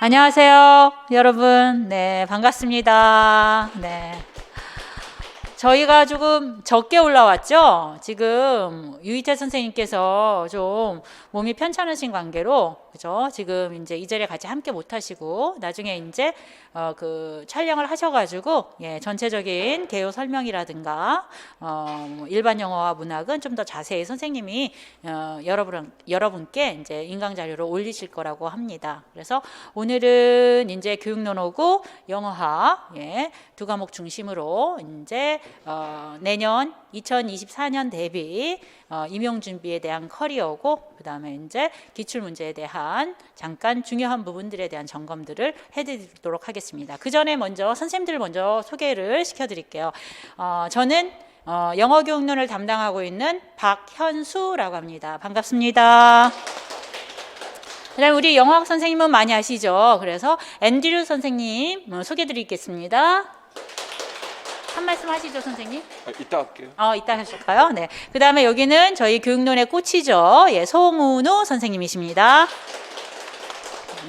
안녕하세요, 여러분. 네, 반갑습니다. 네. 저희가 조금 적게 올라왔죠? 지금 유희태 선생님께서 좀 몸이 편찮으신 관계로, 그죠? 지금 이제 이 자리에 같이 함께 못 하시고, 나중에 이제 그 촬영을 하셔가지고, 예, 전체적인 개요 설명이라든가, 일반 영어와 문학은 좀 더 자세히 선생님이 여러분께 이제 인강 자료로 올리실 거라고 합니다. 그래서 오늘은 이제 교육론어고 영어학, 예, 두 과목 중심으로 이제 내년 2024년 대비 임용 준비에 대한 커리어고, 그 다음에 이제 기출 문제에 대한 잠깐 중요한 부분들에 대한 점검들을 해드리도록 하겠습니다. 그 전에 먼저 선생님들 먼저 소개를 시켜드릴게요. 저는 영어 교육론을 담당하고 있는 박현수라고 합니다. 반갑습니다. 그다음 우리 영어학 선생님은 많이 아시죠? 그래서 앤드류 선생님 소개드리겠습니다. 한 말씀 하시죠, 선생님? 이따 할게요. 이따 하실까요? 네. 그 다음에 여기는 저희 교육론의 꽃이죠. 예, 송은우 선생님이십니다.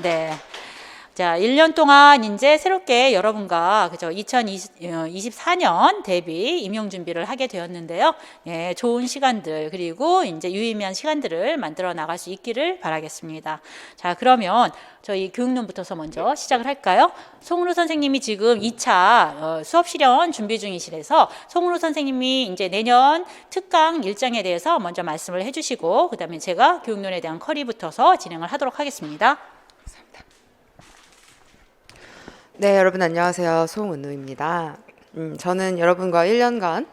네. 자, 1년 동안 이제 새롭게 여러분과 그죠 2024년 대비 임용 준비를 하게 되었는데요. 예, 좋은 시간들 그리고 이제 유의미한 시간들을 만들어 나갈 수 있기를 바라겠습니다. 자, 그러면 저희 교육론부터서 먼저 시작을 할까요? 송은우 선생님이 지금 2차 수업 실현 준비 중이시라서 송은우 선생님이 이제 내년 특강 일정에 대해서 먼저 말씀을 해주시고, 그다음에 제가 교육론에 대한 커리부터서 진행을 하도록 하겠습니다. 네, 여러분 안녕하세요. 송은우입니다. 저는 여러분과 1년간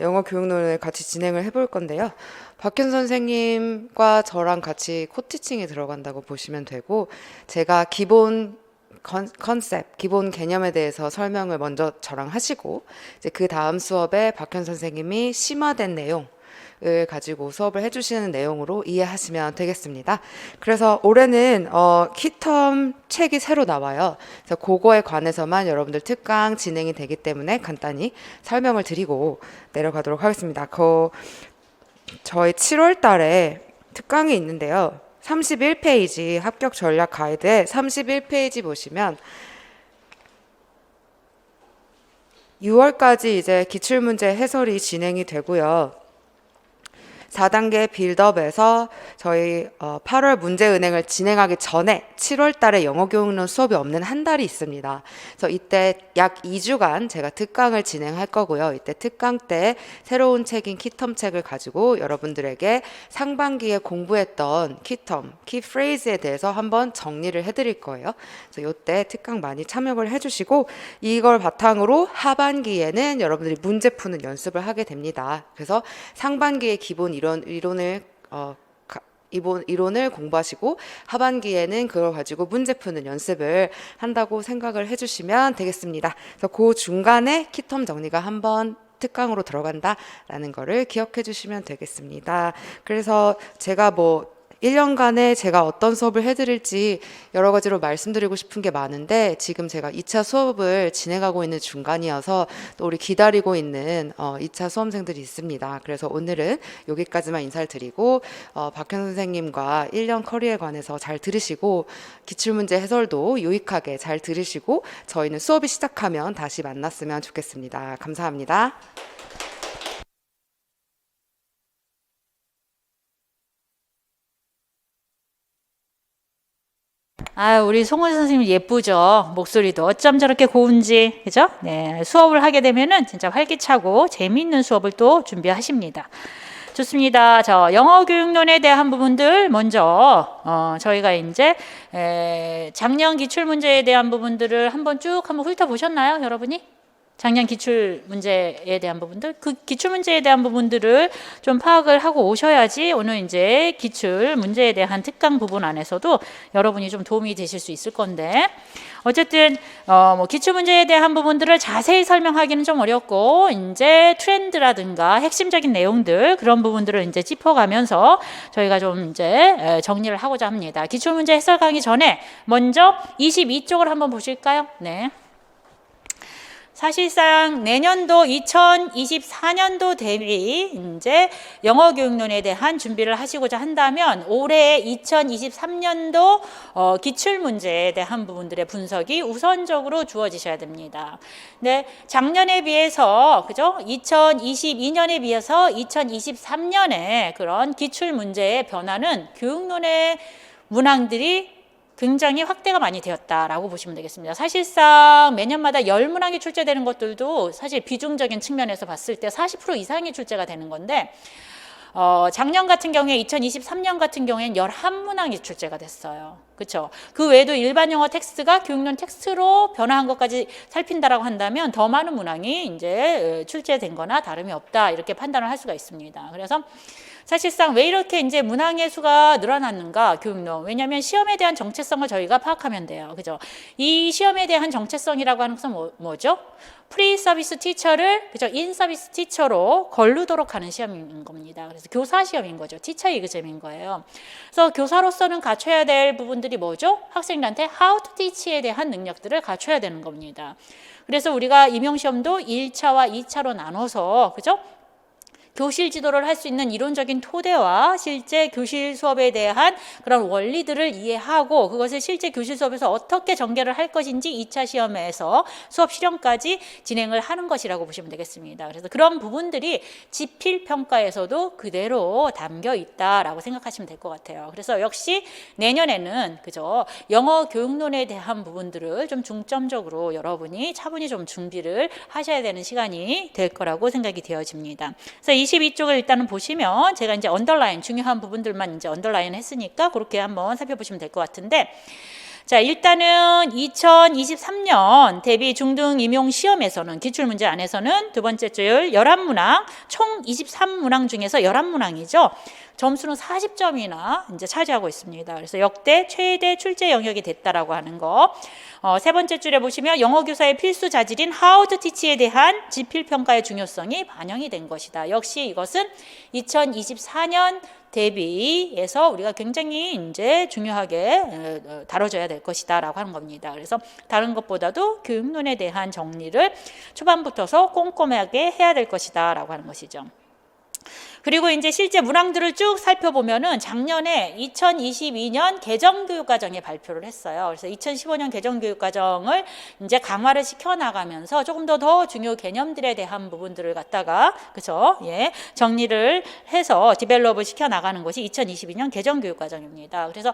영어 교육론을 같이 진행을 해볼 건데요. 박현 선생님과 저랑 같이 코티칭에 들어간다고 보시면 되고, 제가 기본 컨셉, 기본 개념에 대해서 설명을 먼저 저랑 하시고, 이제 그 다음 수업에 박현 선생님이 심화된 내용, 을 가지고 수업을 해주시는 내용으로 이해하시면 되겠습니다. 그래서 올해는 키텀 책이 새로 나와요. 그래서 그거에 관해서만 여러분들 특강 진행이 되기 때문에 간단히 설명을 드리고 내려가도록 하겠습니다. 저희 7월 달에 특강이 있는데요. 31페이지 합격 전략 가이드에 31페이지 보시면 6월까지 이제 기출문제 해설이 진행이 되고요. 4단계 빌드업에서 저희 8월 문제은행을 진행하기 전에 7월 달에 영어교육론 수업이 없는 한 달이 있습니다. 그래서 이때 약 2주간 제가 특강을 진행할 거고요. 이때 특강 때 새로운 책인 키텀 책을 가지고 여러분들에게 상반기에 공부했던 키텀, 키프레이즈에 대해서 한번 정리를 해드릴 거예요. 그래서 이때 특강 많이 참여를 해주시고, 이걸 바탕으로 하반기에는 여러분들이 문제 푸는 연습을 하게 됩니다. 그래서 상반기에 기본 이론을 공부하시고 하반기에는 그걸 가지고 문제 푸는 연습을 한다고 생각을 해주시면 되겠습니다. 그래서 그 중간에 키텀 정리가 한번 특강으로 들어간다라는 거를 기억해 주시면 되겠습니다. 그래서 제가 1년간에 제가 어떤 수업을 해드릴지 여러 가지로 말씀드리고 싶은 게 많은데, 지금 제가 2차 수업을 진행하고 있는 중간이어서 또 우리 기다리고 있는 2차 수험생들이 있습니다. 그래서 오늘은 여기까지만 인사를 드리고 박현 선생님과 1년 커리에 관해서 잘 들으시고, 기출문제 해설도 유익하게 잘 들으시고 저희는 수업이 시작하면 다시 만났으면 좋겠습니다. 감사합니다. 우리 송은 선생님 예쁘죠? 목소리도 어쩜 저렇게 고운지, 그죠? 네, 수업을 하게 되면은 진짜 활기차고 재미있는 수업을 또 준비하십니다. 좋습니다. 영어 교육론에 대한 부분들 먼저 저희가 이제 작년 기출 문제에 대한 부분들을 한번 훑어보셨나요, 여러분이? 작년 기출 문제에 대한 부분들, 그 기출 문제에 대한 부분들을 좀 파악을 하고 오셔야지 오늘 이제 기출 문제에 대한 특강 부분 안에서도 여러분이 좀 도움이 되실 수 있을 건데, 어쨌든 기출 문제에 대한 부분들을 자세히 설명하기는 좀 어렵고, 이제 트렌드라든가 핵심적인 내용들, 그런 부분들을 이제 짚어가면서 저희가 좀 이제 정리를 하고자 합니다. 기출 문제 해설 강의 전에 먼저 22쪽을 한번 보실까요? 네. 사실상 내년도 2024년도 대비 이제 영어 교육론에 대한 준비를 하시고자 한다면 올해 2023년도 기출 문제에 대한 부분들의 분석이 우선적으로 주어지셔야 됩니다. 네, 작년에 비해서 그죠? 2022년에 비해서 2023년에 그런 기출 문제의 변화는 교육론의 문항들이 굉장히 확대가 많이 되었다라고 보시면 되겠습니다. 사실상 매년마다 10문항이 출제되는 것들도 사실 비중적인 측면에서 봤을 때 40% 이상이 출제가 되는 건데 작년 같은 경우에 2023년 같은 경우에는 11문항이 출제가 됐어요. 그렇죠? 그 외에도 일반 영어 텍스트가 교육론 텍스트로 변화한 것까지 살핀다라고 한다면 더 많은 문항이 이제 출제된 거나 다름이 없다 이렇게 판단을 할 수가 있습니다. 그래서 사실상 왜 이렇게 이제 문항의 수가 늘어났는가 교육론. 왜냐하면 시험에 대한 정체성을 저희가 파악하면 돼요. 그죠? 이 시험에 대한 정체성이라고 하는 것은 뭐죠? 프리 서비스 티처를 그죠? 인 서비스 티처로 거르도록 하는 시험인 겁니다. 그래서 교사 시험인 거죠. 티처 이그잼인 거예요. 그래서 교사로서는 갖춰야 될 부분들이 뭐죠? 학생들한테 how to teach에 대한 능력들을 갖춰야 되는 겁니다. 그래서 우리가 임용시험도 1차와 2차로 나눠서 그죠? 교실 지도를 할 수 있는 이론적인 토대와 실제 교실 수업에 대한 그런 원리들을 이해하고 그것을 실제 교실 수업에서 어떻게 전개를 할 것인지 2차 시험에서 수업 실험까지 진행을 하는 것이라고 보시면 되겠습니다. 그래서 그런 부분들이 지필평가에서도 그대로 담겨 있다라고 생각하시면 될 것 같아요. 그래서 역시 내년에는 그죠? 영어 교육론에 대한 부분들을 좀 중점적으로 여러분이 차분히 좀 준비를 하셔야 되는 시간이 될 거라고 생각이 되어집니다. 그래서 22쪽을 일단은 보시면 제가 이제 언더라인 중요한 부분들만 이제 언더라인 했으니까 그렇게 한번 살펴보시면 될 것 같은데 자, 일단은 2023년 대비 중등 임용 시험에서는 기출문제 안에서는 두 번째 줄 11문항, 총 23문항 중에서 11문항이죠. 점수는 40점이나 이제 차지하고 있습니다. 그래서 역대 최대 출제 영역이 됐다라고 하는 거. 세 번째 줄에 보시면 영어 교사의 필수 자질인 How to Teach에 대한 지필 평가의 중요성이 반영이 된 것이다. 역시 이것은 2024년 대비해서 우리가 굉장히 이제 중요하게 다뤄져야 될 것이다라고 하는 겁니다. 그래서 다른 것보다도 교육론에 대한 정리를 초반부터서 꼼꼼하게 해야 될 것이다라고 하는 것이죠. 그리고 이제 실제 문항들을 쭉 살펴보면은 작년에 2022년 개정교육과정에 발표를 했어요. 그래서 2015년 개정교육과정을 이제 강화를 시켜나가면서 조금 더 중요 개념들에 대한 부분들을 갖다가 그죠? 예, 정리를 해서 디벨롭을 시켜나가는 것이 2022년 개정교육과정입니다. 그래서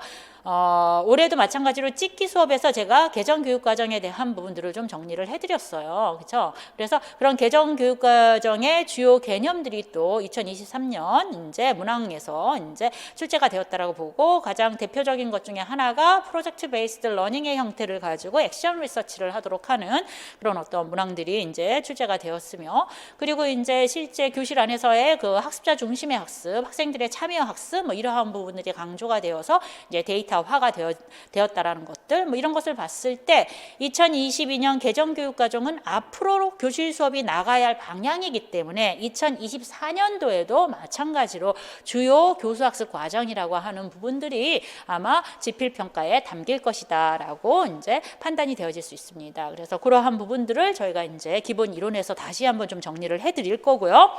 올해도 마찬가지로 찍기 수업에서 제가 개정교육과정에 대한 부분들을 좀 정리를 해드렸어요. 그렇죠? 그래서 그런 개정교육과정의 주요 개념들이 또 2023년 이제 문항에서 이제 출제가 되었다라고 보고 가장 대표적인 것 중에 하나가 프로젝트 베이스드 러닝의 형태를 가지고 액션 리서치를 하도록 하는 그런 어떤 문항들이 이제 출제가 되었으며 그리고 이제 실제 교실 안에서의 그 학습자 중심의 학습, 학생들의 참여 학습 뭐 이러한 부분들이 강조가 되어서 이제 데이터화가 되었다라는 것들 뭐 이런 것을 봤을 때 2022년 개정교육과정은 앞으로 교실 수업이 나가야 할 방향이기 때문에 2024년도에도 마찬가지로 주요 교수학습 과정이라고 하는 부분들이 아마 지필평가에 담길 것이다 라고 이제 판단이 되어질 수 있습니다. 그래서 그러한 부분들을 저희가 이제 기본 이론에서 다시 한번 좀 정리를 해드릴 거고요.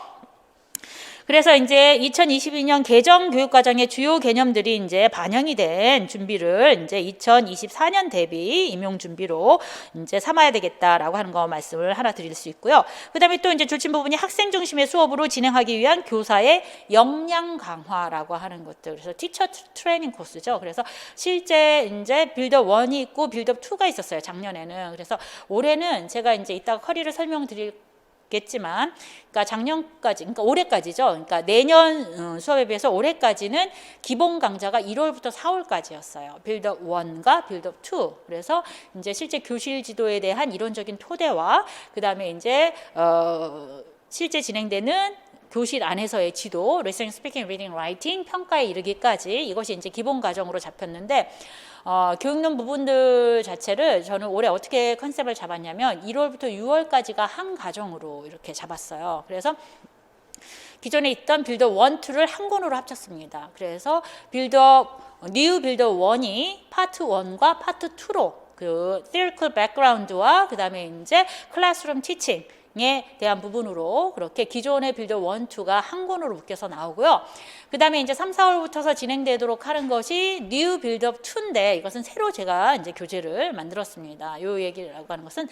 그래서 이제 2022년 개정 교육과정의 주요 개념들이 이제 반영이 된 준비를 이제 2024년 대비 임용 준비로 이제 삼아야 되겠다라고 하는 거 말씀을 하나 드릴 수 있고요. 그다음에 또 이제 줄친 부분이 학생 중심의 수업으로 진행하기 위한 교사의 역량 강화라고 하는 것들. 그래서 티처 트레이닝 코스죠. 그래서 실제 이제 빌드업 1이 있고 빌드업 2가 있었어요. 작년에는. 그래서 올해는 제가 이제 이따가 커리를 설명드릴 겠지만, 그러니까 작년까지, 그러니까 올해까지죠. 그러니까 내년 수업에 비해서 올해까지는 기본 강좌가 1월부터 4월까지였어요. 빌드업 1과 빌드업 2. 그래서 이제 실제 교실 지도에 대한 이론적인 토대와 그 다음에 이제 실제 진행되는 교실 안에서의 지도, listening, speaking, reading, writing 평가에 이르기까지 이것이 이제 기본 과정으로 잡혔는데. 교육론 부분들 자체를 저는 올해 어떻게 컨셉을 잡았냐면 1월부터 6월까지가 한 과정으로 이렇게 잡았어요. 그래서 기존에 있던 빌드업 1, 2를 한 권으로 합쳤습니다. 그래서 뉴 빌드업 1이 파트 1과 파트 2로 그 theoretical background와 그다음에 이제 클래스룸 티칭에 대한 부분으로 그렇게 기존의 빌드 1, 2가 한 권으로 묶여서 나오고요. 그 다음에 이제 3, 4월부터서 진행되도록 하는 것이 New Build-up 2인데 이것은 새로 제가 이제 교재를 만들었습니다. 요 얘기라고 하는 것은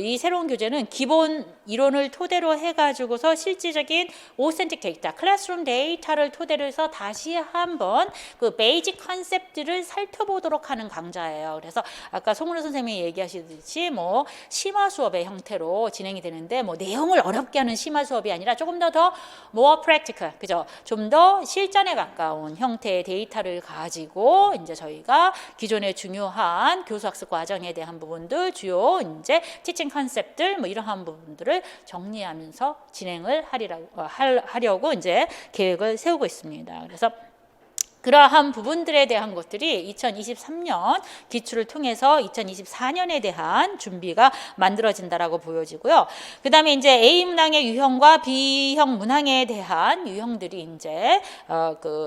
이 새로운 교재는 기본 이론을 토대로 해가지고서 실질적인 authentic 데이터, 클래스룸 데이터를 토대로 해서 다시 한번 그 베이직 컨셉들을 살펴보도록 하는 강좌예요. 그래서 아까 송은우 선생님이 얘기하시듯이 뭐 심화 수업의 형태로 진행이 되는데 뭐 내용을 어렵게 하는 심화 수업이 아니라 조금 더 more practical, 그죠? 좀 더 실전에 가까운 형태의 데이터를 가지고 이제 저희가 기존의 중요한 교수학습 과정에 대한 부분들, 주요 이제 티칭 컨셉들 뭐 이러한 부분들을 정리하면서 진행을 하려고 이제 계획을 세우고 있습니다. 그래서 그러한 부분들에 대한 것들이 2023년 기출을 통해서 2024년에 대한 준비가 만들어진다라고 보여지고요. 그 다음에 이제 A 문항의 유형과 B형 문항에 대한 유형들이 이제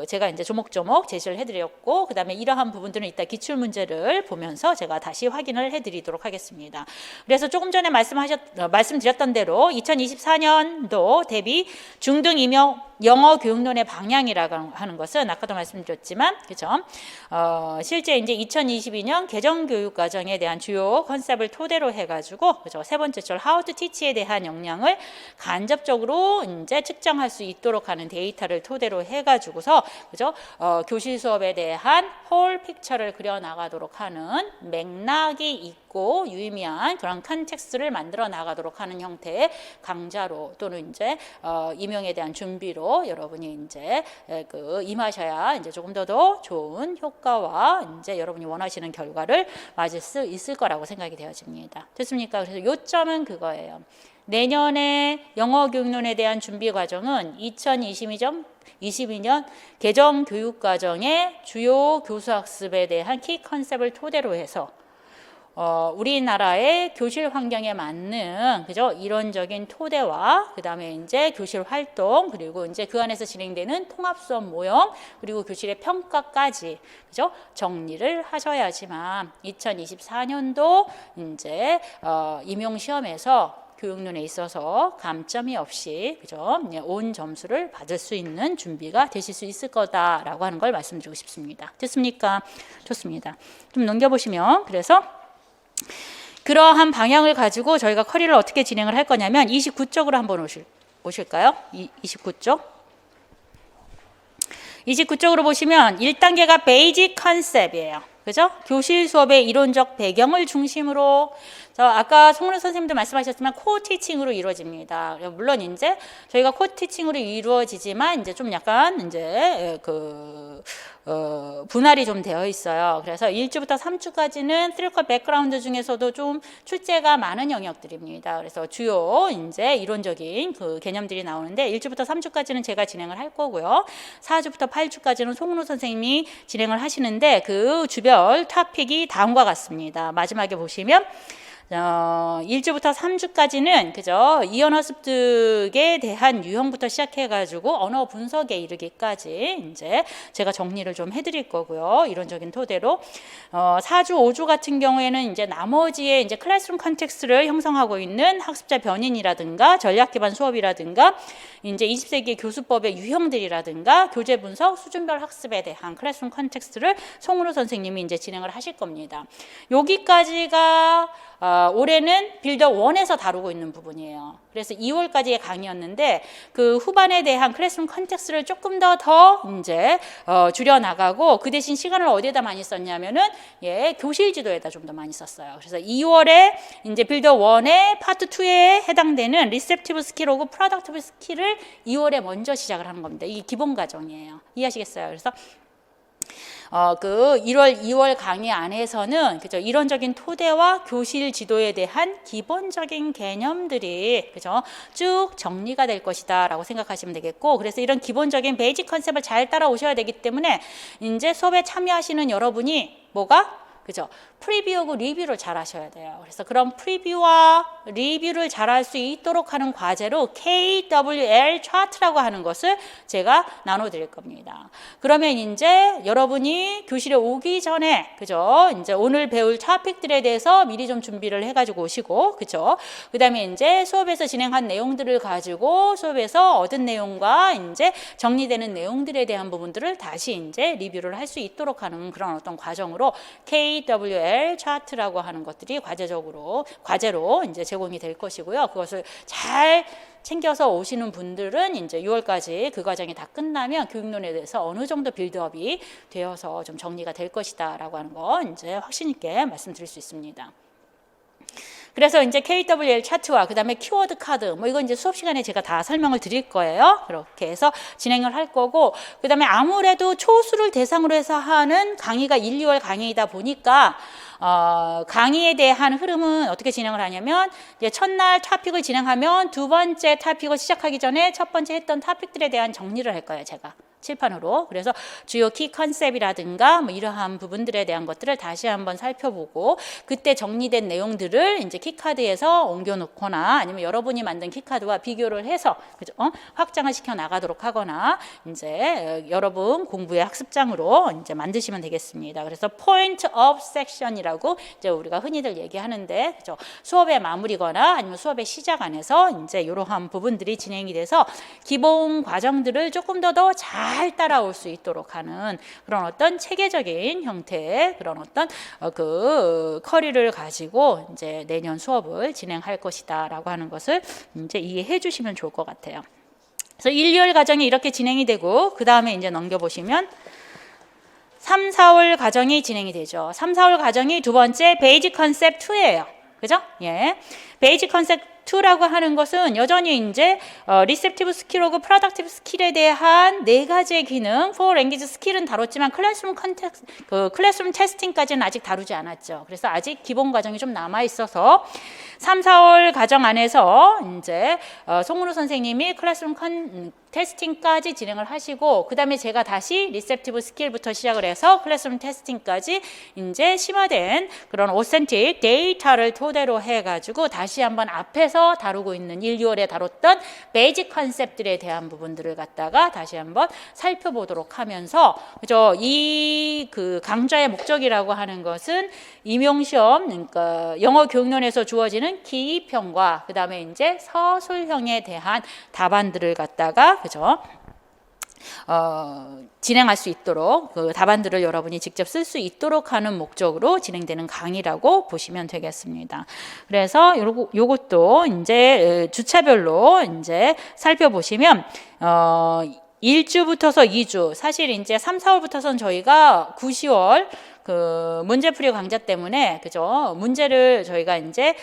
제가 이제 조목조목 제시를 해드렸고, 그 다음에 이러한 부분들은 이따 기출 문제를 보면서 제가 다시 확인을 해드리도록 하겠습니다. 그래서 조금 전에 말씀드렸던 대로 2024년도 대비 중등 영어 교육론의 방향이라고 하는 것은 아까도 말씀드렸지만, 그죠? 실제 이제 2022년 개정 교육 과정에 대한 주요 컨셉을 토대로 해가지고, 그죠? 세 번째 절 How to Teach에 대한 역량을 간접적으로 이제 측정할 수 있도록 하는 데이터를 토대로 해가지고서, 그죠? 교실 수업에 대한 홀 픽처를 그려 나가도록 하는 맥락이 있고 유의미한 그런 컨텍스트를 만들어 나가도록 하는 형태의 강좌로 또는 이제 임용에 대한 준비로 여러분이 이제 임하셔야 이제 조금 더 좋은 효과와 이제 여러분이 원하시는 결과를 맞을 수 있을 거라고 생각이 되어집니다. 됐습니까? 그래서 요점은 그거예요. 내년에 영어 교육론에 대한 준비 과정은 2022년 개정 교육 과정의 주요 교수학습에 대한 키 컨셉을 토대로 해서 우리나라의 교실 환경에 맞는, 그죠? 이론적인 토대와 그다음에 이제 교실 활동, 그리고 이제 그 안에서 진행되는 통합 수업 모형, 그리고 교실의 평가까지, 그죠? 정리를 하셔야지만 2024년도 이제 임용 시험에서 교육론에 있어서 감점이 없이, 그죠? 온 점수를 받을 수 있는 준비가 되실 수 있을 거다라고 하는 걸 말씀드리고 싶습니다. 됐습니까? 좋습니다. 좀 넘겨보시면, 그래서 그러한 방향을 가지고 저희가 커리를 어떻게 진행을 할 거냐면 29쪽으로 한번 오실까요? 29쪽. 29쪽으로 보시면 1단계가 베이직 컨셉이에요. 그죠? 교실 수업의 이론적 배경을 중심으로, 아까 송은우 선생님도 말씀하셨지만 코어 티칭으로 이루어집니다. 물론 이제 저희가 코어 티칭으로 이루어지지만 이제 좀 약간 이제 분할이 좀 되어 있어요. 그래서 1주부터 3주까지는 theoretical background 중에서도 좀 출제가 많은 영역들입니다. 그래서 주요 이제 이론적인 그 개념들이 나오는데 1주부터 3주까지는 제가 진행을 할 거고요. 4주부터 8주까지는 송은우 선생님이 진행을 하시는데 그 주별 토픽이 다음과 같습니다. 마지막에 보시면 1주부터 3주까지는 그죠? 이언어 습득에 대한 유형부터 시작해가지고 언어 분석에 이르기까지 이제 제가 정리를 좀 해드릴 거고요. 이론적인 토대로 4주, 5주 같은 경우에는 이제 나머지의 이제 클래스룸 컨텍스트를 형성하고 있는 학습자 변인이라든가 전략 기반 수업이라든가 이제 20세기 교수법의 유형들이라든가 교재 분석, 수준별 학습에 대한 클래스룸 컨텍스트를 송은우 선생님이 이제 진행을 하실 겁니다. 여기까지가 올해는 빌더 1에서 다루고 있는 부분이에요. 그래서 2월까지의 강의였는데 그 후반에 대한 클래스룸 컨텍스트를 조금 더 이제 줄여 나가고 그 대신 시간을 어디에다 많이 썼냐면은 교실 지도에다 좀 더 많이 썼어요. 그래서 2월에 이제 빌더 1의 파트 2에 해당되는 리셉티브 스킬하고 프로덕티브 스킬을 2월에 먼저 시작을 하는 겁니다. 이게 기본 과정이에요. 이해하시겠어요? 그래서 그 1월, 2월 강의 안에서는 그죠? 이론적인 토대와 교실 지도에 대한 기본적인 개념들이 그죠? 쭉 정리가 될 것이다라고 생각하시면 되겠고, 그래서 이런 기본적인 베이직 컨셉을 잘 따라오셔야 되기 때문에 이제 수업에 참여하시는 여러분이 뭐가 그죠? 프리뷰하고 리뷰를 잘 하셔야 돼요. 그래서 그런 프리뷰와 리뷰를 잘 할 수 있도록 하는 과제로 KWL 차트라고 하는 것을 제가 나눠드릴 겁니다. 그러면 이제 여러분이 교실에 오기 전에, 그죠? 이제 오늘 배울 토픽들에 대해서 미리 좀 준비를 해가지고 오시고, 그죠? 그 다음에 이제 수업에서 진행한 내용들을 가지고 수업에서 얻은 내용과 이제 정리되는 내용들에 대한 부분들을 다시 이제 리뷰를 할 수 있도록 하는 그런 어떤 과정으로 KWL 차트라고 하는 것들이 과제로 이제 제공이 될 것이고요. 그것을 잘 챙겨서 오시는 분들은 이제 6월까지 그 과정이 다 끝나면 교육론에 대해서 어느 정도 빌드업이 되어서 좀 정리가 될 것이다라고 하는 거 이제 확신 있게 말씀드릴 수 있습니다. 그래서 이제 KWL 차트와 그 다음에 키워드 카드 뭐 이건 이제 수업 시간에 제가 다 설명을 드릴 거예요. 그렇게 해서 진행을 할 거고, 그 다음에 아무래도 초수를 대상으로 해서 하는 강의가 1, 2월 강의이다 보니까 강의에 대한 흐름은 어떻게 진행을 하냐면 이제 첫날 토픽을 진행하면 두 번째 토픽을 시작하기 전에 첫 번째 했던 토픽들에 대한 정리를 할 거예요, 제가. 칠판으로. 그래서 주요 키 컨셉이라든가 뭐 이러한 부분들에 대한 것들을 다시 한번 살펴보고, 그때 정리된 내용들을 이제 키카드에서 옮겨놓거나 아니면 여러분이 만든 키카드와 비교를 해서, 그죠? 확장을 시켜 나가도록 하거나 이제 여러분 공부의 학습장으로 이제 만드시면 되겠습니다. 그래서 포인트 업 섹션이라고 이제 우리가 흔히들 얘기하는데, 그죠? 수업의 마무리거나 아니면 수업의 시작 안에서 이제 이러한 부분들이 진행이 돼서 기본 과정들을 조금 더 잘 따라올 수 있도록 하는 그런 어떤 체계적인 형태의 그런 어떤 그 커리를 가지고 이제 내년 수업을 진행할 것이다라고 하는 것을 이제 이해해 주시면 좋을 것 같아요. 그래서 1, 2월 과정이 이렇게 진행이 되고, 그 다음에 이제 넘겨보시면 3, 4월 과정이 진행이 되죠. 3, 4월 과정이 두 번째 베이직 컨셉 2예요. 그죠? 예. 베이직 컨셉 2라고 하는 것은 여전히 이제 리셉티브 스킬하고 프로덕티브 스킬에 대한 네 가지의 기능, 4 랭귀지 스킬은 다뤘지만 클래스룸 테스팅까지는 아직 다루지 않았죠. 그래서 아직 기본 과정이 좀 남아 있어서 3, 4월 과정 안에서 이제 송은우 선생님이 클래스룸 테스팅까지 진행을 하시고, 그 다음에 제가 다시 리셉티브 스킬부터 시작을 해서 클래스룸 테스팅까지 이제 심화된 그런 오센틱 데이터를 토대로 해가지고 다시 한번 앞에서 다루고 있는 1, 2월에 다뤘던 베이직 컨셉들에 대한 부분들을 갖다가 다시 한번 살펴보도록 하면서, 그죠? 이 그 강좌의 목적이라고 하는 것은 임용시험, 그러니까 영어 교육론에서 주어지는 기입형과 그 다음에 이제 서술형에 대한 답안들을 갖다가, 그죠? 진행할 수 있도록 그 답안들을 여러분이 직접 쓸 수 있도록 하는 목적으로 진행되는 강의라고 보시면 되겠습니다. 그래서 요것도 이제 주차별로 이제 살펴보시면 1주부터서 2주, 사실 이제 3, 4월부터서는 저희가 9, 10월 그 문제풀이 강좌 때문에, 그죠? 문제를 저희가 이제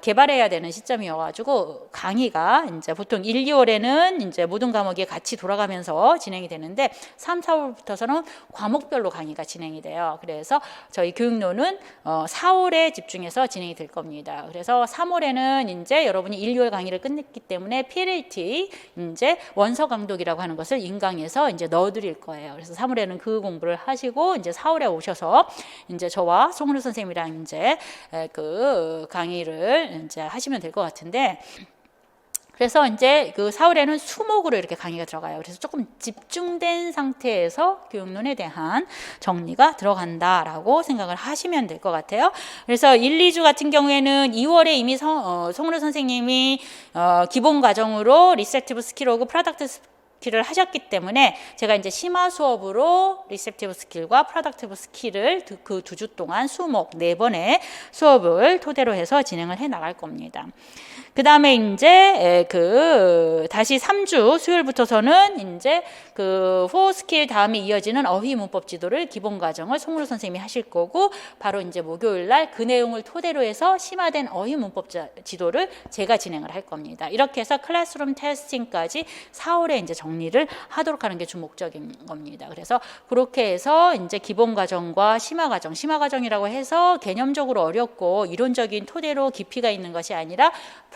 개발해야 되는 시점이어가지고 강의가 이제 보통 1, 2월에는 이제 모든 과목이 같이 돌아가면서 진행이 되는데 3, 4월부터서는 과목별로 강의가 진행이 돼요. 그래서 저희 교육론은 4월에 집중해서 진행이 될 겁니다. 그래서 3월에는 이제 여러분이 1, 2월 강의를 끝냈기 때문에 PLT 이제 원서 강독이라고 하는 것을 인강에서 이제 넣어드릴 거예요. 그래서 3월에는 그 공부를 하시고 이제 4월에 오셔서 이제 저와 송은우 선생님이랑 이제 그 강의를 이제 하시면 될 것 같은데, 그래서 이제 그 4월에는 수목으로 이렇게 강의가 들어가요. 그래서 조금 집중된 상태에서 교육론에 대한 정리가 들어간다라고 생각을 하시면 될 것 같아요. 그래서 1, 2주 같은 경우에는 2월에 이미 송은우 선생님이 기본 과정으로 리셉티브 스킬하고 프로덕트 스킬을 하셨기 때문에 제가 이제 심화 수업으로 리셉티브 스킬과 프로덕티브 스킬을 그 2주 동안 수목 4번의 수업을 토대로 해서 진행을 해 나갈 겁니다. 그 다음에 이제 다시 3주 수요일부터서는 이제 그 4 스킬 다음에 이어지는 어휘 문법 지도를 기본 과정을 송은우 선생님이 하실 거고, 바로 이제 목요일 날 그 내용을 토대로 해서 심화된 어휘 문법 지도를 제가 진행을 할 겁니다. 이렇게 해서 클래스룸 테스팅까지 4월에 이제 정리를 하도록 하는 게 주 목적인 겁니다. 그래서 그렇게 해서 이제 기본 과정과 심화 과정이라고 해서 개념적으로 어렵고 이론적인 토대로 깊이가 있는 것이 아니라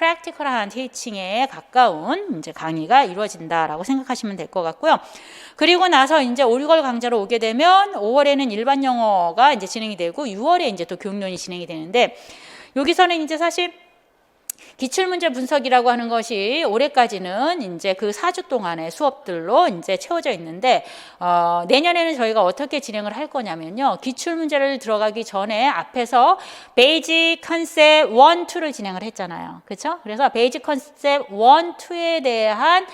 프랙티컬한 티칭에 가까운 이제 강의가 이루어진다라고 생각하시면 될 것 같고요. 그리고 나서 이제 5, 6월 강좌로 오게 되면 5월에는 일반 영어가 이제 진행이 되고 6월에 이제 또 교육론이 진행이 되는데 여기서는 이제 사실 기출문제 분석이라고 하는 것이 올해까지는 이제 그 4주 동안의 수업들로 이제 채워져 있는데 내년에는 저희가 어떻게 진행을 할 거냐면요. 기출문제를 들어가기 전에 앞에서 베이직 컨셉 1, 2를 진행을 했잖아요. 그렇죠? 그래서 베이직 컨셉 1, 2에 대한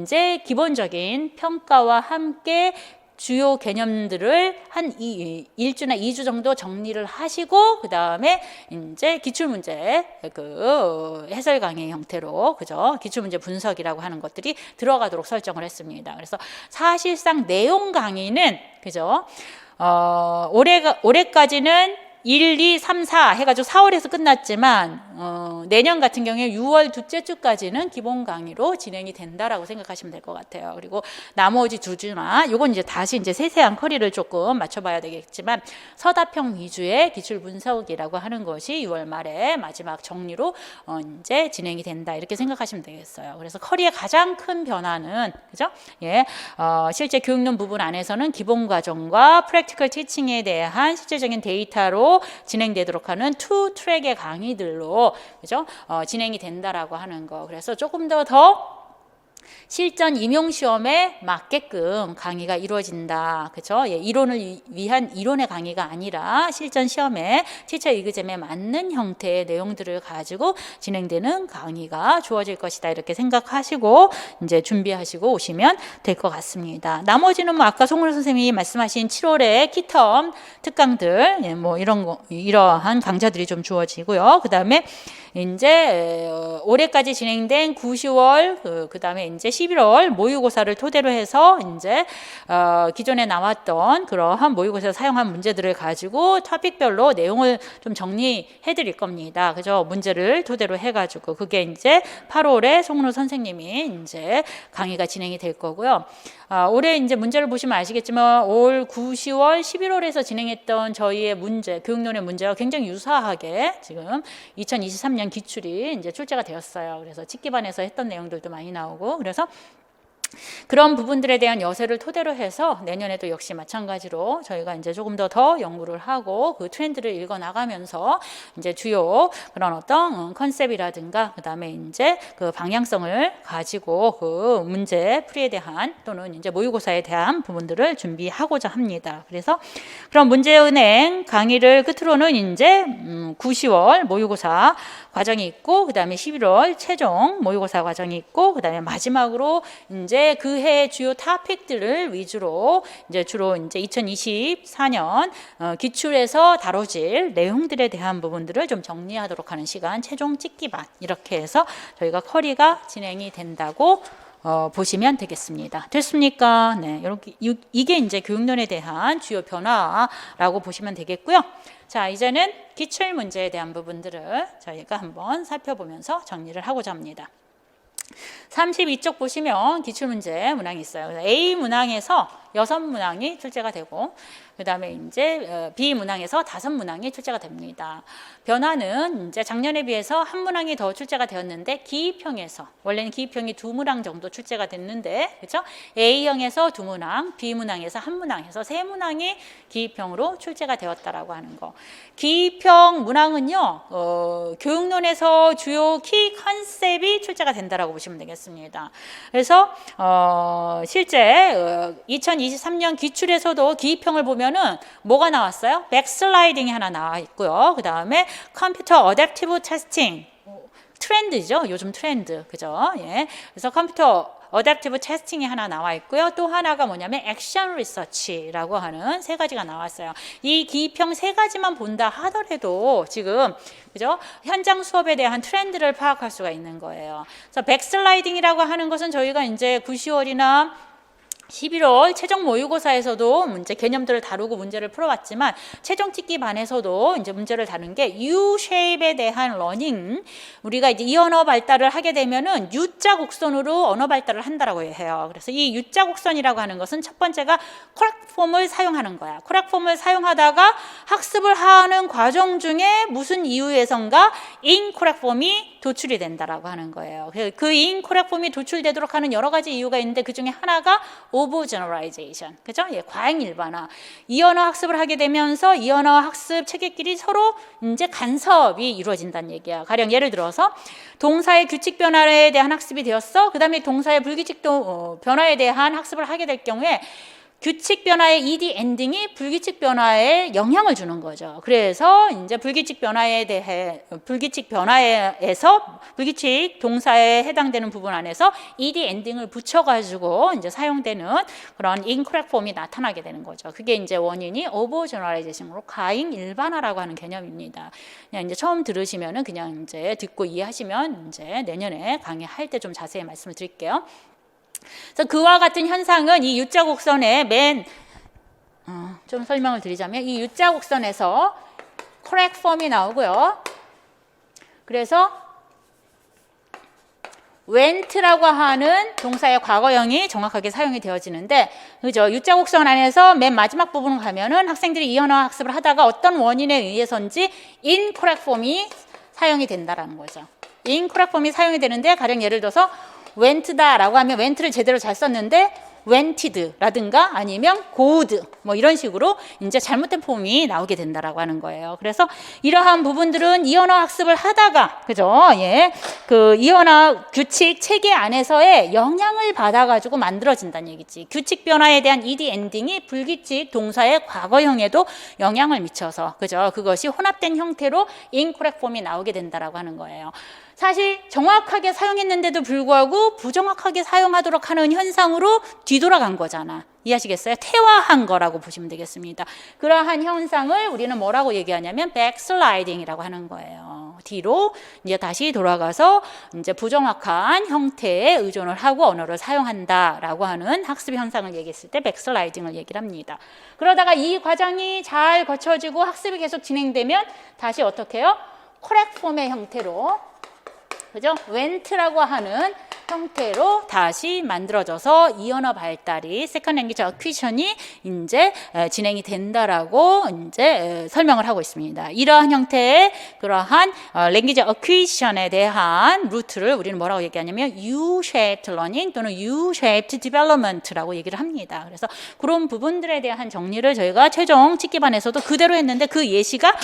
이제 기본적인 평가와 함께 주요 개념들을 한 1주나 2주 정도 정리를 하시고 그 다음에 이제 기출문제 그 해설 강의 형태로 그죠 기출문제 분석이라고 하는 것들이 들어가도록 설정을 했습니다. 그래서 사실상 내용 강의는 그죠 올해까지는 1, 2, 3, 4 해가지고 4월에서 끝났지만 내년 같은 경우에 6월 둘째 주까지는 기본 강의로 진행이 된다라고 생각하시면 될 것 같아요. 그리고 나머지 2주나 요건 이제 다시 이제 세세한 커리를 조금 맞춰봐야 되겠지만 서답형 위주의 기출 분석이라고 하는 것이 6월 말에 마지막 정리로 이제 진행이 된다 이렇게 생각하시면 되겠어요. 그래서 커리의 가장 큰 변화는 그죠? 예, 실제 교육론 부분 안에서는 기본 과정과 프랙티컬 티칭에 대한 실제적인 데이터로 진행되도록 하는 투 트랙의 강의들로 그죠? 진행이 된다라고 하는 거. 그래서 조금 더 실전 임용 시험에 맞게끔 강의가 이루어진다. 그렇죠? 예, 이론을 위한 이론의 강의가 아니라 실전 시험에 티처 이그잼에 맞는 형태의 내용들을 가지고 진행되는 강의가 주어질 것이다. 이렇게 생각하시고 이제 준비하시고 오시면 될 것 같습니다. 나머지는 뭐 아까 송은호 선생님이 말씀하신 7월에 키텀 특강들 예, 뭐 이러한 강좌들이 좀 주어지고요. 그다음에 이제 올해까지 진행된 9, 10월 그다음에 이제 11월 모의고사를 토대로 해서 이제 기존에 나왔던 그러한 모의고사에서 사용한 문제들을 가지고 토픽별로 내용을 좀 정리해 드릴 겁니다. 그죠? 문제를 토대로 해 가지고 그게 이제 8월에 송은호 선생님이 이제 강의가 진행이 될 거고요. 올해 이제 문제를 보시면 아시겠지만 올 9, 10월, 11월에서 진행했던 저희의 문제, 교육론의 문제와 굉장히 유사하게 지금 2023년 기출이 이제 출제가 되었어요. 그래서 직기반에서 했던 내용들도 많이 나오고 그래서 그런 부분들에 대한 여세를 토대로 해서 내년에도 역시 마찬가지로 저희가 이제 조금 더 연구를 하고 그 트렌드를 읽어 나가면서 이제 주요 그런 어떤 컨셉이라든가 그다음에 이제 그 방향성을 가지고 그 문제 풀이에 대한 또는 이제 모의고사에 대한 부분들을 준비하고자 합니다. 그래서 그런 문제은행 강의를 끝으로는 이제 9, 10월 모의고사 과정이 있고 그다음에 11월 최종 모의고사 과정이 있고 그다음에 마지막으로 이제 그 해의 주요 토픽들을 위주로 이제 주로 이제 2024년 기출에서 다뤄질 내용들에 대한 부분들을 좀 정리하도록 하는 시간 최종 찍기반 이렇게 해서 저희가 커리가 진행이 된다고 보시면 되겠습니다. 됐습니까? 네, 이렇게 이게 이제 교육론에 대한 주요 변화라고 보시면 되겠고요. 자, 이제는 기출 문제에 대한 부분들을 저희가 한번 살펴보면서 정리를 하고자 합니다. 32쪽 보시면 기출문제 문항이 있어요. 그래서 A 문항에서 6문항이 출제가 되고 그 다음에 이제 B 문항에서 5문항이 출제가 됩니다. 변화는 이제 작년에 비해서 한 문항이 더 출제가 되었는데 기입형에서 원래는 기입형이 2문항 정도 출제가 됐는데 그렇죠? A형에서 2문항, B 문항에서 1문항 해서 3문항이 기입형으로 출제가 되었다라고 하는 거. 기입형 문항은요 교육론에서 주요 키 컨셉이 출제가 된다라고 보시면 되겠습니다. 그래서 실제 2023년 기출에서도 기입형을 보면은 뭐가 나왔어요? 백슬라이딩이 하나 나와 있고요. 그 다음에 컴퓨터 어댑티브 테스팅 트렌드죠. 요즘 트렌드 그죠? 예. 그래서 컴퓨터 어댑티브 테스팅이 하나 나와 있고요. 또 하나가 뭐냐면 액션 리서치라고 하는 3가지가 나왔어요. 이 기입형 3가지만 본다 하더라도 지금 그죠? 현장 수업에 대한 트렌드를 파악할 수가 있는 거예요. 그래서 백슬라이딩이라고 하는 것은 저희가 이제 9, 10월이나 11월 최종 모의고사에서도 문제 개념들을 다루고 문제를 풀어왔지만 최종 찍기반에서도 이제 문제를 다룬 게 U-shape에 대한 러닝 우리가 이제 이 언어 발달을 하게 되면은 U자 곡선으로 언어 발달을 한다라고 해요. 그래서 이 U자 곡선이라고 하는 것은 첫 번째가 correct 코렉폼을 사용하는 거야. 코렉폼을 사용하다가 학습을 하는 과정 중에 무슨 이유에선가 인코렉폼이 도출이 된다라고 하는 거예요. 그 인코렉폼이 도출되도록 하는 여러 가지 이유가 있는데 그 중에 하나가 overgeneralization, 그죠? 예, 과잉 일반화. 이 언어 학습을 하게 되면서 이 언어 학습 체계끼리 서로 이제 간섭이 이루어진다는 얘기야. 가령 예를 들어서 동사의 규칙 변화에 대한 학습이 되었어. 그 다음에 동사의 불규칙 변화에 대한 학습을 하게 될 경우에 규칙 변화의 ed 엔딩이 불규칙 변화에 영향을 주는 거죠. 그래서 이제 불규칙 변화에 대해 불규칙 변화에서 불규칙 동사에 해당되는 부분 안에서 ed 엔딩을 붙여가지고 이제 사용되는 그런 incorrect 폼이 나타나게 되는 거죠. 그게 이제 원인이 overgeneralization으로 과잉 일반화라고 하는 개념입니다. 그냥 이제 처음 들으시면은 그냥 이제 듣고 이해하시면 이제 내년에 강의할 때 좀 자세히 말씀을 드릴게요. 그래서 그와 같은 현상은 이 U자 곡선의 좀 설명을 드리자면 이 U자 곡선에서 correct form이 나오고요. 그래서 went라고 하는 동사의 과거형이 정확하게 사용이 되어지는데, 그죠? U자 곡선 안에서 맨 마지막 부분을 가면은 학생들이 이 언어 학습을 하다가 어떤 원인에 의해서인지 incorrect form이 사용이 된다라는 거죠. incorrect form이 사용이 되는데, 가령 예를 들어서 went다라고 하면 went를 제대로 잘 썼는데 wented라든가 아니면 good 뭐 이런 식으로 이제 잘못된 폼이 나오게 된다라고 하는 거예요. 그래서 이러한 부분들은 이 언어 학습을 하다가, 그죠? 예, 그 이 언어 규칙 체계 안에서의 영향을 받아가지고 만들어진다는 얘기지. 규칙 변화에 대한 ed 엔딩이 불규칙 동사의 과거형에도 영향을 미쳐서, 그죠? 그것이 혼합된 형태로 incorrect 폼이 나오게 된다라고 하는 거예요. 사실 정확하게 사용했는데도 불구하고 부정확하게 사용하도록 하는 현상으로 뒤돌아간 거잖아. 이해하시겠어요? 퇴화한 거라고 보시면 되겠습니다. 그러한 현상을 우리는 뭐라고 얘기하냐면 backsliding이라고 하는 거예요. 뒤로 이제 다시 돌아가서 이제 부정확한 형태에 의존을 하고 언어를 사용한다라고 하는 학습 현상을 얘기했을 때 backsliding을 얘기를 합니다. 그러다가 이 과정이 잘 거쳐지고 학습이 계속 진행되면 다시 어떻게 해요? correct 폼의 형태로, 그죠? went라고 하는 형태로 다시 만들어져서 이 언어 발달이 second language acquisition이 이제 진행이 된다라고 이제 설명을 하고 있습니다. 이러한 형태의 그러한 language acquisition에 대한 루트를 우리는 뭐라고 얘기하냐면 U-shaped learning 또는 U-shaped development라고 얘기를 합니다. 그래서 그런 부분들에 대한 정리를 저희가 최종 찍기반에서도 그대로 했는데 그 예시가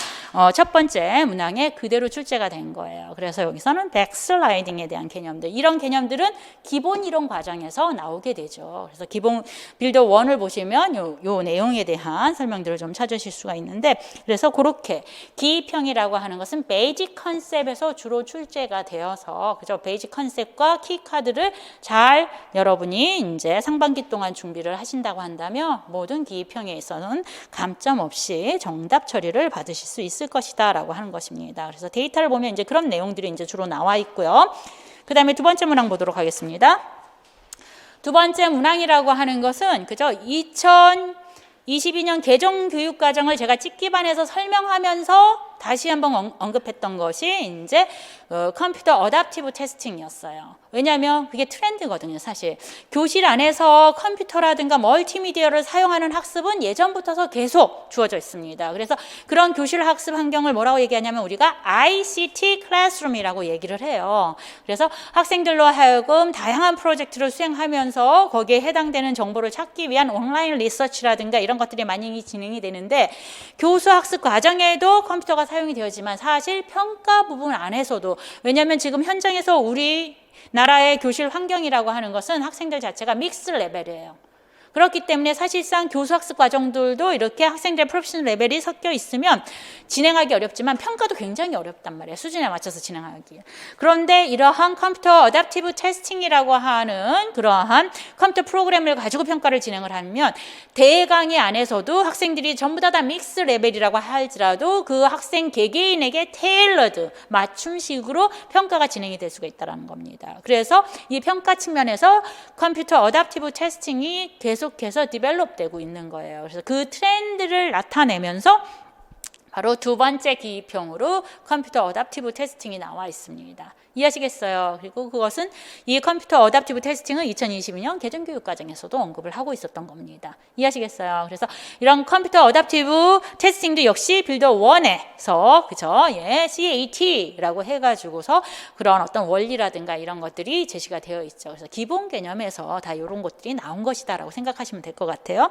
첫 번째 문항에 그대로 출제가 된 거예요. 그래서 여기서는 backsliding에 대한 개념들, 이런 개념들은 기본 이론 과정에서 나오게 되죠. 그래서 기본 빌더 1을 보시면 요 내용에 대한 설명들을 좀 찾으실 수가 있는데, 그래서 그렇게 기입형이라고 하는 것은 베이직 컨셉에서 주로 출제가 되어서, 그죠? 베이직 컨셉과 키카드를 잘 여러분이 이제 상반기 동안 준비를 하신다고 한다면 모든 기입형에 있어서는 감점 없이 정답 처리를 받으실 수 있을 것이다라고 하는 것입니다. 그래서 데이터를 보면 이제 그런 내용들이 이제 주로 나와 있고요. 그 다음에 두 번째 문항 보도록 하겠습니다. 두 번째 문항이라고 하는 것은, 그죠? 2022년 개정 교육 과정을 제가 찍기반에서 설명하면서 다시 한번 언급했던 것이 이제 컴퓨터 어답티브 테스팅이었어요. 왜냐하면 그게 트렌드거든요, 사실. 교실 안에서 컴퓨터라든가 멀티미디어를 사용하는 학습은 예전부터 계속 주어져 있습니다. 그래서 그런 교실 학습 환경을 뭐라고 얘기하냐면 우리가 ICT 클래스룸이라고 얘기를 해요. 그래서 학생들로 하여금 다양한 프로젝트를 수행하면서 거기에 해당되는 정보를 찾기 위한 온라인 리서치라든가 이런 것들이 많이 진행이 되는데, 교수 학습 과정에도 컴퓨터가 사용이 되었지만 사실 평가 부분 안에서도, 왜냐하면 지금 현장에서 우리나라의 교실 환경이라고 하는 것은 학생들 자체가 믹스 레벨이에요. 그렇기 때문에 사실상 교수학습 과정들도 이렇게 학생들의 프로페셔널 레벨이 섞여 있으면 진행하기 어렵지만 평가도 굉장히 어렵단 말이에요. 수준에 맞춰서 진행하기. 그런데 이러한 컴퓨터 어답티브 테스팅이라고 하는 그러한 컴퓨터 프로그램을 가지고 평가를 진행을 하면 대강의 안에서도 학생들이 전부 다 믹스 레벨이라고 할지라도 그 학생 개개인에게 테일러드 맞춤식으로 평가가 진행이 될 수가 있다는 겁니다. 그래서 이 평가 측면에서 컴퓨터 어답티브 테스팅이 계속해서 디벨롭되고 있는 거예요. 그래서 그 트렌드를 나타내면서 바로 두 번째 기입형으로 컴퓨터 어답티브 테스팅이 나와 있습니다. 이해하시겠어요? 그리고 그것은 이 컴퓨터 어답티브 테스팅은 2022년 개정교육과정에서도 언급을 하고 있었던 겁니다. 이해하시겠어요? 그래서 이런 컴퓨터 어답티브 테스팅도 역시 빌더 1에서 그죠? 예, CAT라고 해가지고서 그런 어떤 원리라든가 이런 것들이 제시가 되어 있죠. 그래서 기본 개념에서 다 이런 것들이 나온 것이다라고 생각하시면 될 것 같아요.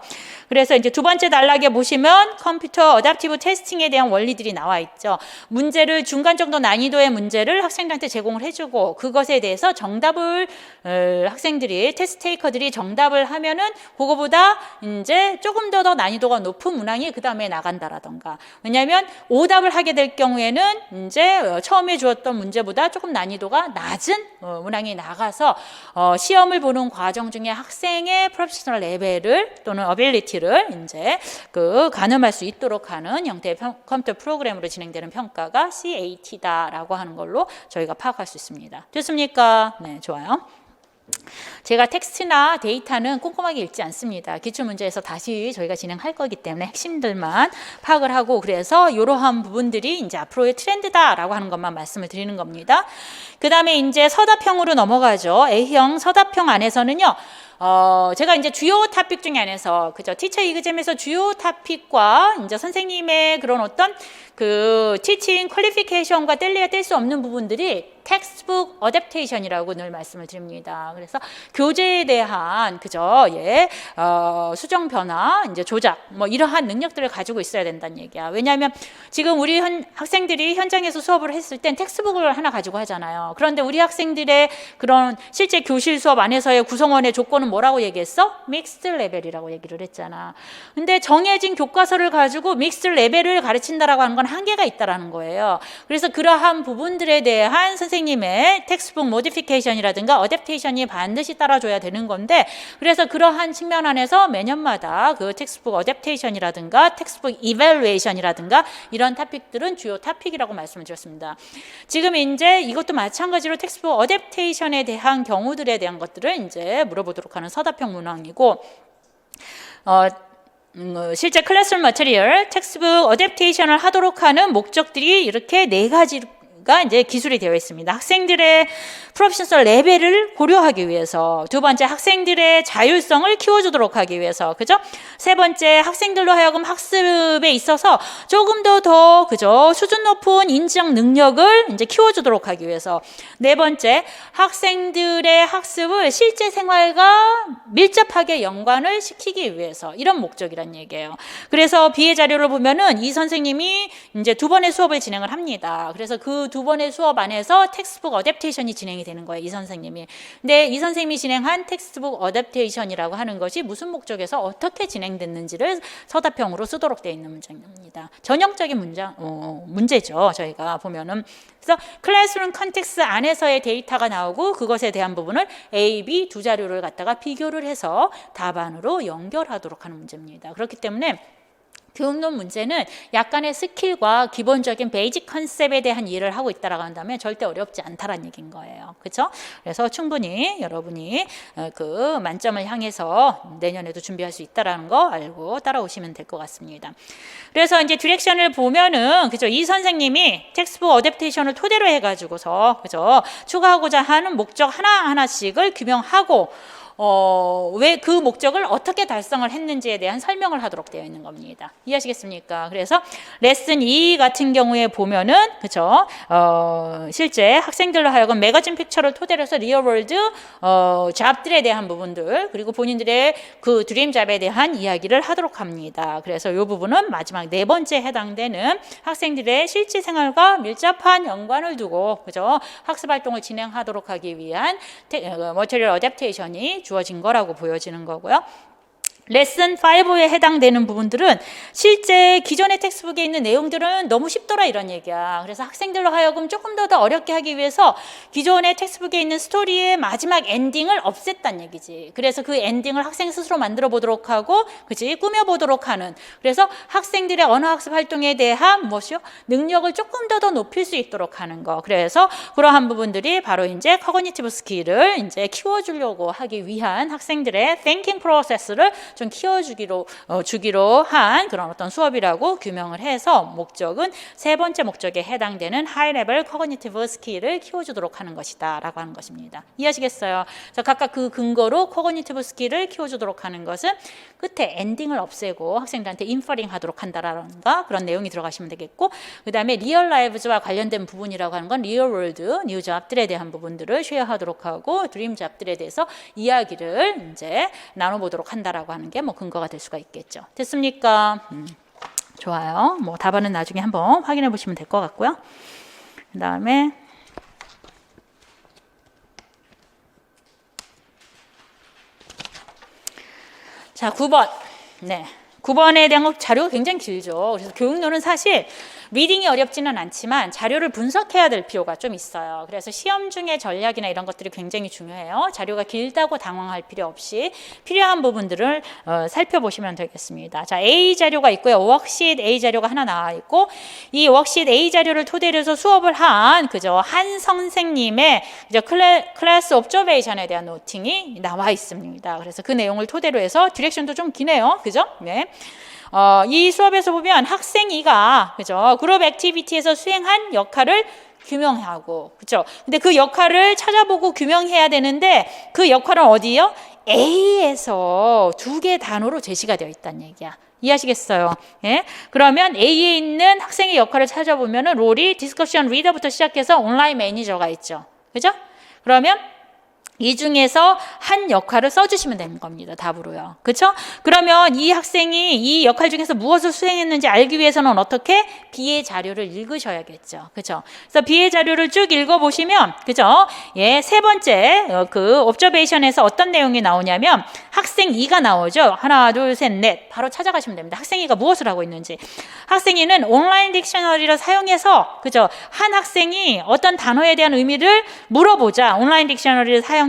그래서 이제 두 번째 단락에 보시면 컴퓨터 어답티브 테스팅에 대한 원리들이 나와 있죠. 문제를 중간 정도 난이도의 문제를 학생들한테 제공을 해주고 그것에 대해서 정답을 학생들이 테스트 테이커들이 정답을 하면은 그거보다 이제 조금 더 난이도가 높은 문항이 그 다음에 나간다라던가. 왜냐하면 오답을 하게 될 경우에는 이제 처음에 주었던 문제보다 조금 난이도가 낮은 문항이 나가서 시험을 보는 과정 중에 학생의 프로페셔널 레벨을 또는 어빌리티를 이제 가늠할 수 있도록 하는 형태의 컴퓨터 프로그램으로 진행되는 평가가 CAT다라고 하는 걸로 저희가 파악할 수 있습니다. 됐습니까? 네, 좋아요. 제가 텍스트나 데이터는 꼼꼼하게 읽지 않습니다. 기출문제에서 다시 저희가 진행할 거기 때문에 핵심들만 파악을 하고 그래서 이러한 부분들이 이제 앞으로의 트렌드다라고 하는 것만 말씀을 드리는 겁니다. 그 다음에 이제 서답형으로 넘어가죠. A형 서답형 안에서는요. 제가 이제 주요 토픽 중에 안에서 그죠 티처 이그잼에서 주요 토픽과 이제 선생님의 그런 어떤 티칭 퀄리피케이션과 뗄래야 뗄 수 없는 부분들이 텍스트북 어댑테이션이라고 늘 말씀을 드립니다. 그래서 교재에 대한 그죠 예 수정 변화 이제 조작 뭐 이러한 능력들을 가지고 있어야 된다는 얘기야. 왜냐하면 지금 우리 학생들이 현장에서 수업을 했을 땐 텍스트북을 하나 가지고 하잖아요. 그런데 우리 학생들의 그런 실제 교실 수업 안에서의 구성원의 조건은 뭐라고 얘기했어? 믹스드 레벨이라고 얘기를 했잖아. 근데 정해진 교과서를 가지고 믹스드 레벨을 가르친다라고 하는 건 한계가 있다라는 거예요. 그래서 그러한 부분들에 대한 선생님의 텍스트북 모디피케이션이라든가 어댑테이션이 반드시 따라줘야 되는 건데 그래서 그러한 측면 안에서 매년마다 그 텍스트북 어댑테이션이라든가 텍스트북 이밸루에이션이라든가 이런 토픽들은 주요 토픽이라고 말씀을 드렸습니다. 지금 이제 이것도 마찬가지로 텍스트북 어댑테이션에 대한 경우들에 대한 것들을 이제 물어보도록 하는 서답형 문항이고 실제 클래스룸 머티리얼 텍스트북 어댑테이션을 하도록 하는 목적들이 이렇게 네 가지가 이제 기술이 되어 있습니다. 학생들의 프로페셔널 레벨을 고려하기 위해서, 두 번째 학생들의 자율성을 키워주도록 하기 위해서, 그죠? 세 번째 학생들로 하여금 학습에 있어서 조금 더 그죠? 수준 높은 인지적 능력을 이제 키워주도록 하기 위해서, 네 번째 학생들의 학습을 실제 생활과 밀접하게 연관을 시키기 위해서 이런 목적이란 얘기예요. 그래서 비의 자료를 보면은 이 선생님이 이제 두 번의 수업을 진행을 합니다. 그래서 그 두 번의 수업 안에서 텍스트북 어댑테이션이 진행이 되는 거예요. 이 선생님이. 근데 이 선생님이 진행한 텍스트북 어댑테이션이라고 하는 것이 무슨 목적에서 어떻게 진행됐는지를 서답형으로 쓰도록 되어 있는 문장입니다. 전형적인 문제죠. 저희가 보면은. 그래서 클래스룸 컨텍스트 안에서의 데이터가 나오고 그것에 대한 부분을 A, B 두 자료를 갖다가 비교를 해서 답안으로 연결하도록 하는 문제입니다. 그렇기 때문에 교육론 문제는 약간의 스킬과 기본적인 베이직 컨셉에 대한 이해를 하고 있다라고 한다면 절대 어렵지 않다라는 얘기인 거예요. 그렇죠? 그래서 충분히 여러분이 그 만점을 향해서 내년에도 준비할 수 있다라는 거 알고 따라오시면 될 것 같습니다. 그래서 이제 디렉션을 보면은 그죠? 이 선생님이 텍스트북 어댑테이션을 토대로 해가지고서 그죠? 추가하고자 하는 목적 하나하나씩을 규명하고 왜 그 목적을 어떻게 달성을 했는지에 대한 설명을 하도록 되어 있는 겁니다. 이해하시겠습니까? 그래서 레슨 2 같은 경우에 보면은 그죠? 실제 학생들로 하여금 매거진 픽처를 토대로 해서 리얼월드 잡들에 대한 부분들 그리고 본인들의 그 드림 잡에 대한 이야기를 하도록 합니다. 그래서 이 부분은 마지막 네 번째에 해당되는 학생들의 실제 생활과 밀접한 연관을 두고 그죠? 학습 활동을 진행하도록 하기 위한 머티리얼 어댑테이션이 주어진 거라고 보여지는 거고요. 레슨 5에 해당되는 부분들은 실제 기존의 텍스트북에 있는 내용들은 너무 쉽더라 이런 얘기야. 그래서 학생들로 하여금 조금 더 어렵게 하기 위해서 기존의 텍스트북에 있는 스토리의 마지막 엔딩을 없앴단 얘기지. 그래서 그 엔딩을 학생 스스로 만들어 보도록 하고 그치 꾸며 보도록 하는. 그래서 학생들의 언어 학습 활동에 대한 무엇이요? 능력을 조금 더 높일 수 있도록 하는 거. 그래서 그러한 부분들이 바로 이제 커그니티브 스킬을 이제 키워주려고 하기 위한 학생들의 thinking 프로세스를 좀 주기로 한 그런 어떤 수업이라고 규명을 해서 목적은 세 번째 목적에 해당되는 하이 레벨 코그니티브 스킬을 키워주도록 하는 것이다라고 하는 것입니다. 이해하시겠어요? 그래서 각각 그 근거로 코그니티브 스킬을 키워주도록 하는 것은 끝에 엔딩을 없애고 학생들한테 인퍼링 하도록 한다라던가 그런 내용이 들어가시면 되겠고, 그 다음에 리얼 라이브즈와 관련된 부분이라고 하는 건 리얼 월드 뉴 잡들에 대한 부분들을 쉐어하도록 하고 드림 잡들에 대해서 이야기를 이제 나눠보도록 한다라고 하는 게 뭐 근거가 될 수가 있겠죠. 됐습니까? 좋아요. 뭐 답안은 나중에 한번 확인해 보시면 될 것 같고요. 그 다음에 자, 9번. 네. 9번에 대한 자료가 굉장히 길죠. 그래서 교육론은 사실 리딩이 어렵지는 않지만 자료를 분석해야 될 필요가 좀 있어요. 그래서 시험 중에 전략이나 이런 것들이 굉장히 중요해요. 자료가 길다고 당황할 필요 없이 필요한 부분들을 살펴보시면 되겠습니다. 자, A 자료가 있고요. 워크시트 A 자료가 하나 나와 있고, 이 워크시트 A 자료를 토대로 해서 수업을 한 한 선생님의 클래스 옵저베이션에 대한 노팅이 나와 있습니다. 그래서 그 내용을 토대로 해서 디렉션도 좀 기네요. 그죠? 네. 이 수업에서 보면 학생 2가 그룹 액티비티에서 수행한 역할을 규명하고, 그죠? 근데 그 역할을 찾아보고 규명해야 되는데 그 역할은 어디요? A에서 2개 단어로 제시가 되어 있다는 얘기야. 이해하시겠어요? 예? 그러면 A에 있는 학생의 역할을 찾아보면은 롤이 디스커션 리더부터 시작해서 온라인 매니저가 있죠. 그죠? 그러면 이 중에서 한 역할을 써주시면 되는 겁니다. 답으로요. 그렇죠? 그러면 이 학생이 이 역할 중에서 무엇을 수행했는지 알기 위해서는 어떻게? B의 자료를 읽으셔야겠죠. 그렇죠? 그래서 B의 자료를 쭉 읽어보시면, 그렇죠? 예, 세 번째 그 옵저베이션에서 어떤 내용이 나오냐면 학생 2가 나오죠. 하나, 둘, 셋, 넷. 바로 찾아가시면 됩니다. 학생 2가 무엇을 하고 있는지. 학생 2는 온라인 딕셔너리를 사용해서, 그렇죠? 한 학생이 어떤 단어에 대한 의미를 물어보자. 온라인 딕셔너리를 사용해서,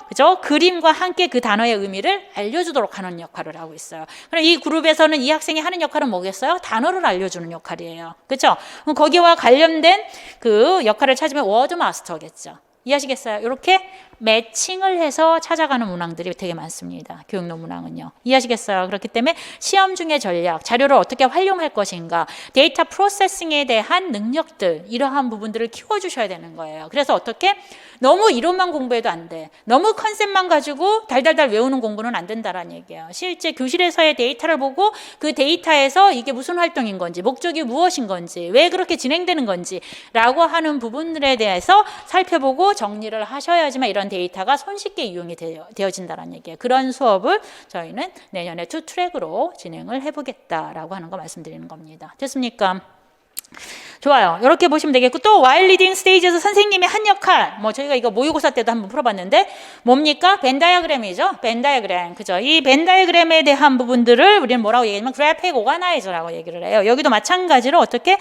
그죠? 그림과 함께 그 단어의 의미를 알려주도록 하는 역할을 하고 있어요. 그럼 이 그룹에서는 이 학생이 하는 역할은 뭐겠어요? 단어를 알려주는 역할이에요. 그렇죠? 그럼 거기와 관련된 그 역할을 찾으면 워드 마스터겠죠. 이해하시겠어요? 이렇게 매칭을 해서 찾아가는 문항들이 되게 많습니다. 교육론 문항은요. 이해하시겠어요? 그렇기 때문에 시험 중의 전략, 자료를 어떻게 활용할 것인가, 데이터 프로세싱에 대한 능력들, 이러한 부분들을 키워주셔야 되는 거예요. 그래서 어떻게? 너무 이론만 공부해도 안 돼. 너무 컨셉만 가지고 달달달 외우는 공부는 안 된다라는 얘기예요. 실제 교실에서의 데이터를 보고 그 데이터에서 이게 무슨 활동인 건지, 목적이 무엇인 건지, 왜 그렇게 진행되는 건지 라고 하는 부분들에 대해서 살펴보고 정리를 하셔야지만 이런 데이터가 손쉽게 이용이 되어진다는 얘기예요. 그런 수업을 저희는 내년에 2트랙으로 진행을 해보겠다라고 하는 거 말씀드리는 겁니다. 됐습니까? 좋아요. 이렇게 보시면 되겠고, 또 while reading stage에서 선생님의 한 역할, 뭐 저희가 이거 모의고사 때도 한번 풀어봤는데 뭡니까? 벤 다이어그램이죠. 벤 다이어그램. 그죠? 이 벤 다이어그램에 대한 부분들을 우리는 뭐라고 얘기하냐면 그래픽 오가나이저라고 얘기를 해요. 여기도 마찬가지로 어떻게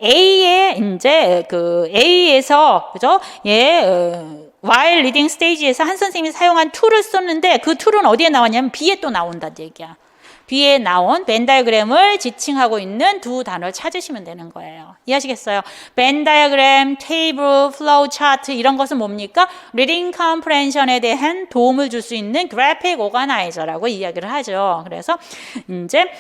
A에 이제 그 A에서 그죠? while reading stage에서 한 선생님이 사용한 툴을 썼는데 그 툴은 어디에 나왔냐면 B에 또 나온다는 얘기야. B에 나온 벤 다이어그램을 지칭하고 있는 두 단어를 찾으시면 되는 거예요. 이해하시겠어요? 벤 다이어그램, 테이블, 플로우 차트 이런 것은 뭡니까? 리딩 컴프레hension에 대한 도움을 줄 수 있는 그래픽 오가나이저라고 이야기를 하죠. 그래서 이제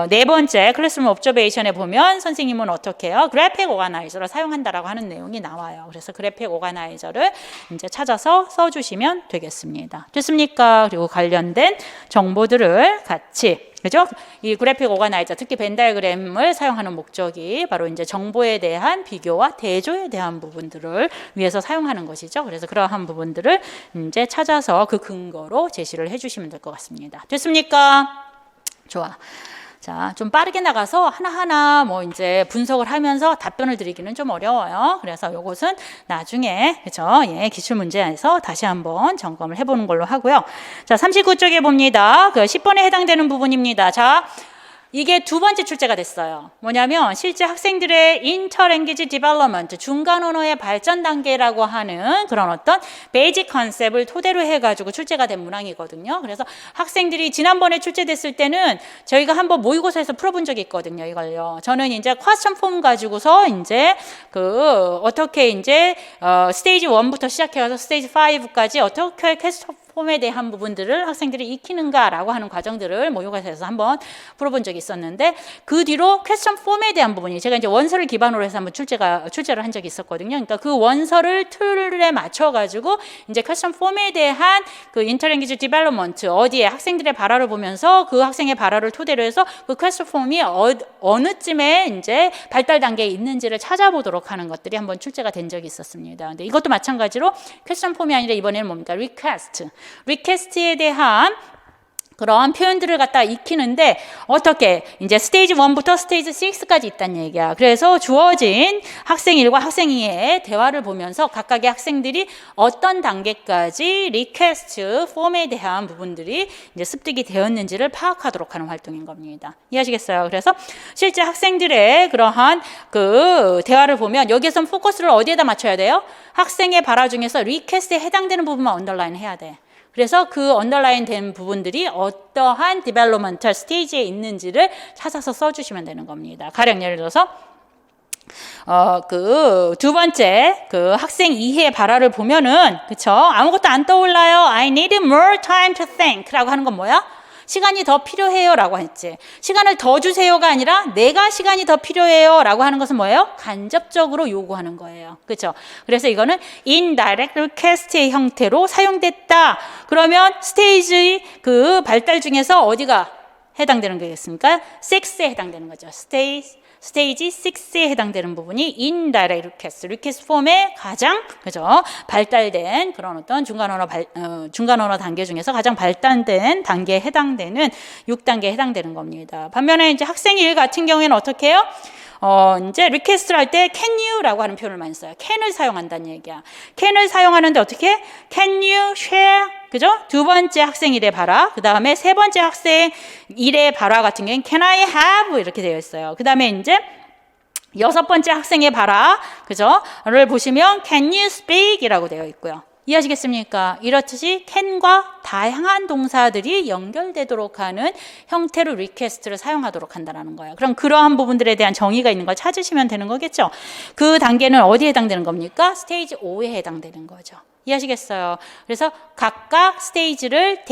네 번째 클래스룸 옵저베이션에 보면 선생님은 어떻게 해요? 그래픽 오가나이저를 사용한다라고 하는 내용이 나와요. 그래서 그래픽 오가나이저를 이제 찾아서 써주시면 되겠습니다. 됐습니까? 그리고 관련된 정보들을 같이, 그죠? 이 그래픽 오가나이저, 특히 벤 다이어그램을 사용하는 목적이 바로 이제 정보에 대한 비교와 대조에 대한 부분들을 위해서 사용하는 것이죠. 그래서 그러한 부분들을 이제 찾아서 그 근거로 제시를 해주시면 될 것 같습니다. 됐습니까? 좋아. 자, 좀 빠르게 나가서 하나하나 뭐 이제 분석을 하면서 답변을 드리기는 좀 어려워요. 그래서 요것은 나중에, 그죠? 예, 기출문제에서 다시 한번 점검을 해보는 걸로 하고요. 자, 39쪽에 봅니다. 그 10번에 해당되는 부분입니다. 자, 이게 두 번째 출제가 됐어요. 뭐냐면 실제 학생들의 인터랭귀지 디벨롭먼트, 중간 언어의 발전 단계라고 하는 그런 어떤 베이직 컨셉을 토대로 해가지고 출제가 된 문항이거든요. 그래서 학생들이 지난번에 출제됐을 때는 저희가 한번 모의고사에서 풀어본 적이 있거든요. 이걸요. 저는 이제 퀘스천 폼 가지고서 이제 어떻게 이제 스테이지 1부터 시작해서 스테이지 5까지 어떻게 퀘스천 폼에 대한 부분들을 학생들이 익히는가라고 하는 과정들을 모의고사에서 한번 풀어본 적이 있었는데 그 뒤로 퀘스천 폼에 대한 부분이 제가 이제 원서를 기반으로 해서 한번 출제를 한 적이 있었거든요. 그러니까 그 원서를 틀에 맞춰 가지고 이제 퀘스천 폼에 대한 그 인터랭귀지 디벨롭먼트 어디에 학생들의 발화를 보면서 그 학생의 발화를 토대로 해서 그 퀘스천 폼이 어느쯤에 이제 발달 단계에 있는지를 찾아보도록 하는 것들이 한번 출제가 된 적이 있었습니다. 근데 이것도 마찬가지로 퀘스천 폼이 아니라 이번에는 뭡니까? 리퀘스트에 대한 그런 표현들을 갖다 익히는데 어떻게 이제 스테이지 1부터 스테이지 6까지 있다는 얘기야. 그래서 주어진 학생 1과 학생 2의 대화를 보면서 각각의 학생들이 어떤 단계까지 리퀘스트 폼에 대한 부분들이 이제 습득이 되었는지를 파악하도록 하는 활동인 겁니다. 이해하시겠어요? 그래서 실제 학생들의 그러한 그 대화를 보면 여기에선 포커스를 어디에다 맞춰야 돼요? 학생의 발화 중에서 리퀘스트에 해당되는 부분만 언더라인 해야 돼. 그래서 그 언더라인 된 부분들이 어떠한 디벨롭먼털 스테이지에 있는지를 찾아서 써주시면 되는 겁니다. 가령 예를 들어서 그 두 번째 그 학생 2의 발화를 보면은 그쵸? 아무것도 안 떠올라요. I need more time to think 라고 하는 건 뭐야? 시간이 더 필요해요 라고 했지. 시간을 더 주세요가 아니라 내가 시간이 더 필요해요 라고 하는 것은 뭐예요? 간접적으로 요구하는 거예요. 그렇죠? 그래서 이거는 indirect request의 형태로 사용됐다. 그러면 스테이지 그 발달 중에서 어디가 해당되는 거겠습니까? 6에 해당되는 거죠. 스테이지 6에 해당되는 부분이 indirect request 폼의 가장 그죠 발달된 그런 어떤 중간 언어 단계 중에서 가장 발달된 단계에 해당되는 6단계에 해당되는 겁니다. 반면에 이제 학생 1 같은 경우에는 어떻게 해요? 이제 리퀘스트를 할 때 can you라고 하는 표현을 많이 써요. can을 사용한다는 얘기야. can을 사용하는데 어떻게? can you share? 그죠? 두 번째 학생 1의 발화, 그 다음에 세 번째 학생 1의 발화 같은 경우는 can I have? 이렇게 되어 있어요. 그 다음에 이제 여섯 번째 학생의 발화, 그죠? 를 보시면 can you speak? 이라고 되어 있고요. 이해하시겠습니까? 이렇듯이 can과 다양한 동사들이 연결되도록 하는 형태로 리퀘스트를 사용하도록 한다는 거예요. 그럼 그러한 부분들에 대한 정의가 있는 걸 찾으시면 되는 거겠죠? 그 단계는 어디에 해당되는 겁니까? 스테이지 5에 해당되는 거죠. 이해하시겠어요? 그래서 각각 스테이지를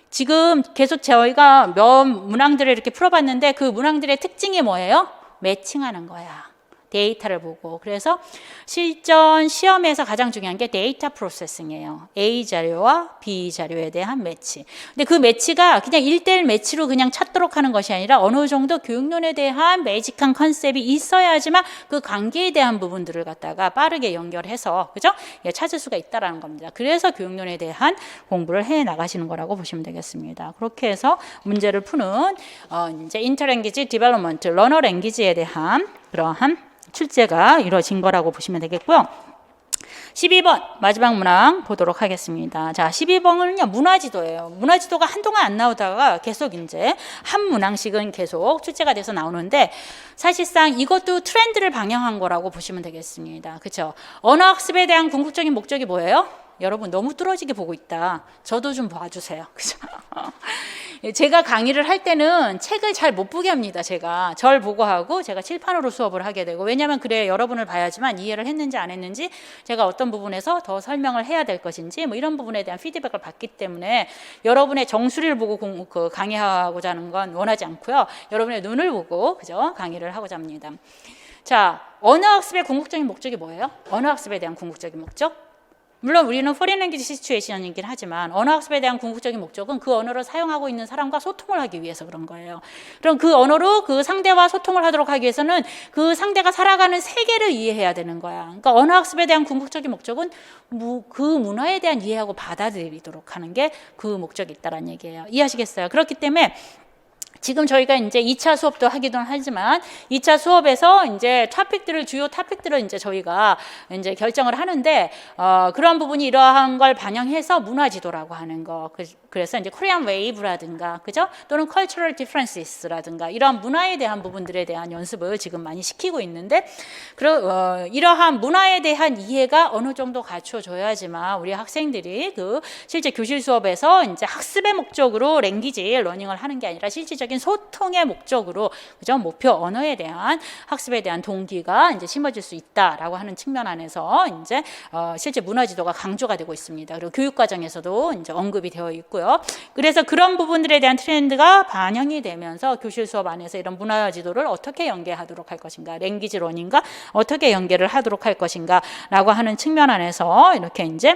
지금 계속 저희가 몇 문항들을 이렇게 풀어봤는데 그 문항들의 특징이 뭐예요? 매칭하는 거야. 데이터를 보고. 그래서 실전 시험에서 가장 중요한 게 데이터 프로세싱이에요. A 자료와 B 자료에 대한 매치. 근데 그 매치가 그냥 1대1 매치로 그냥 찾도록 하는 것이 아니라 어느 정도 교육론에 대한 매직한 컨셉이 있어야지만 그 관계에 대한 부분들을 갖다가 빠르게 연결해서 그죠? 찾을 수가 있다라는 겁니다. 그래서 교육론에 대한 공부를 해 나가시는 거라고 보시면 되겠습니다. 그렇게 해서 문제를 푸는 이제 인터랭귀지 디벨롭먼트, 러너 랭귀지에 대한 그러한 출제가 이루어진 거라고 보시면 되겠고요. 12번 마지막 문항 보도록 하겠습니다. 자, 12번은요 문화지도예요. 문화지도가 한동안 안 나오다가 계속 이제 한 문항씩은 계속 출제가 돼서 나오는데 사실상 이것도 트렌드를 방영한 거라고 보시면 되겠습니다. 그렇죠? 언어학습에 대한 궁극적인 목적이 뭐예요? 여러분 너무 뚫어지게 보고 있다. 저도 좀 봐주세요. 그죠? 제가 강의를 할 때는 책을 잘 못 보게 합니다. 제가 절 보고 하고 제가 칠판으로 수업을 하게 되고 왜냐하면 그래 여러분을 봐야지만 이해를 했는지 안 했는지 제가 어떤 부분에서 더 설명을 해야 될 것인지 뭐 이런 부분에 대한 피드백을 받기 때문에 여러분의 정수리를 보고 강의하고자 하는 건 원하지 않고요. 여러분의 눈을 보고 그죠? 강의를 하고자 합니다. 자, 언어학습의 궁극적인 목적이 뭐예요? 언어학습에 대한 궁극적인 목적? 물론 우리는 foreign language situation이긴 하지만 언어학습에 대한 궁극적인 목적은 그 언어를 사용하고 있는 사람과 소통을 하기 위해서 그런 거예요. 그럼 그 언어로 그 상대와 소통을 하도록 하기 위해서는 그 상대가 살아가는 세계를 이해해야 되는 거야. 그러니까 언어학습에 대한 궁극적인 목적은 그 문화에 대한 이해하고 받아들이도록 하는 게 그 목적이 있다라는 얘기예요. 이해하시겠어요? 그렇기 때문에 지금 저희가 이제 2차 수업도 하기도 하지만 2차 수업에서 이제 주요 토픽들을 이제 저희가 이제 결정을 하는데 그런 부분이 이러한 걸 반영해서 문화지도라고 하는 거. 그래서 이제 코리안 웨이브라든가 그죠? 또는 cultural differences라든가 이런 문화에 대한 부분들에 대한 연습을 지금 많이 시키고 있는데 이러한 문화에 대한 이해가 어느 정도 갖춰져야지만 우리 학생들이 그 실제 교실 수업에서 이제 학습의 목적으로 랭귀지 러닝을 하는 게 아니라 실질적인 소통의 목적으로 그죠? 목표 언어에 대한 학습에 대한 동기가 이제 심어질 수 있다라고 하는 측면 안에서 이제 실제 문화 지도가 강조가 되고 있습니다. 그리고 교육 과정에서도 이제 언급이 되어 있고요. 그래서 그런 부분들에 대한 트렌드가 반영이 되면서 교실 수업 안에서 이런 문화 지도를 어떻게 연계하도록 할 것인가, 랭귀지 러닝과 어떻게 연계를 하도록 할 것인가라고 하는 측면 안에서 이렇게 이제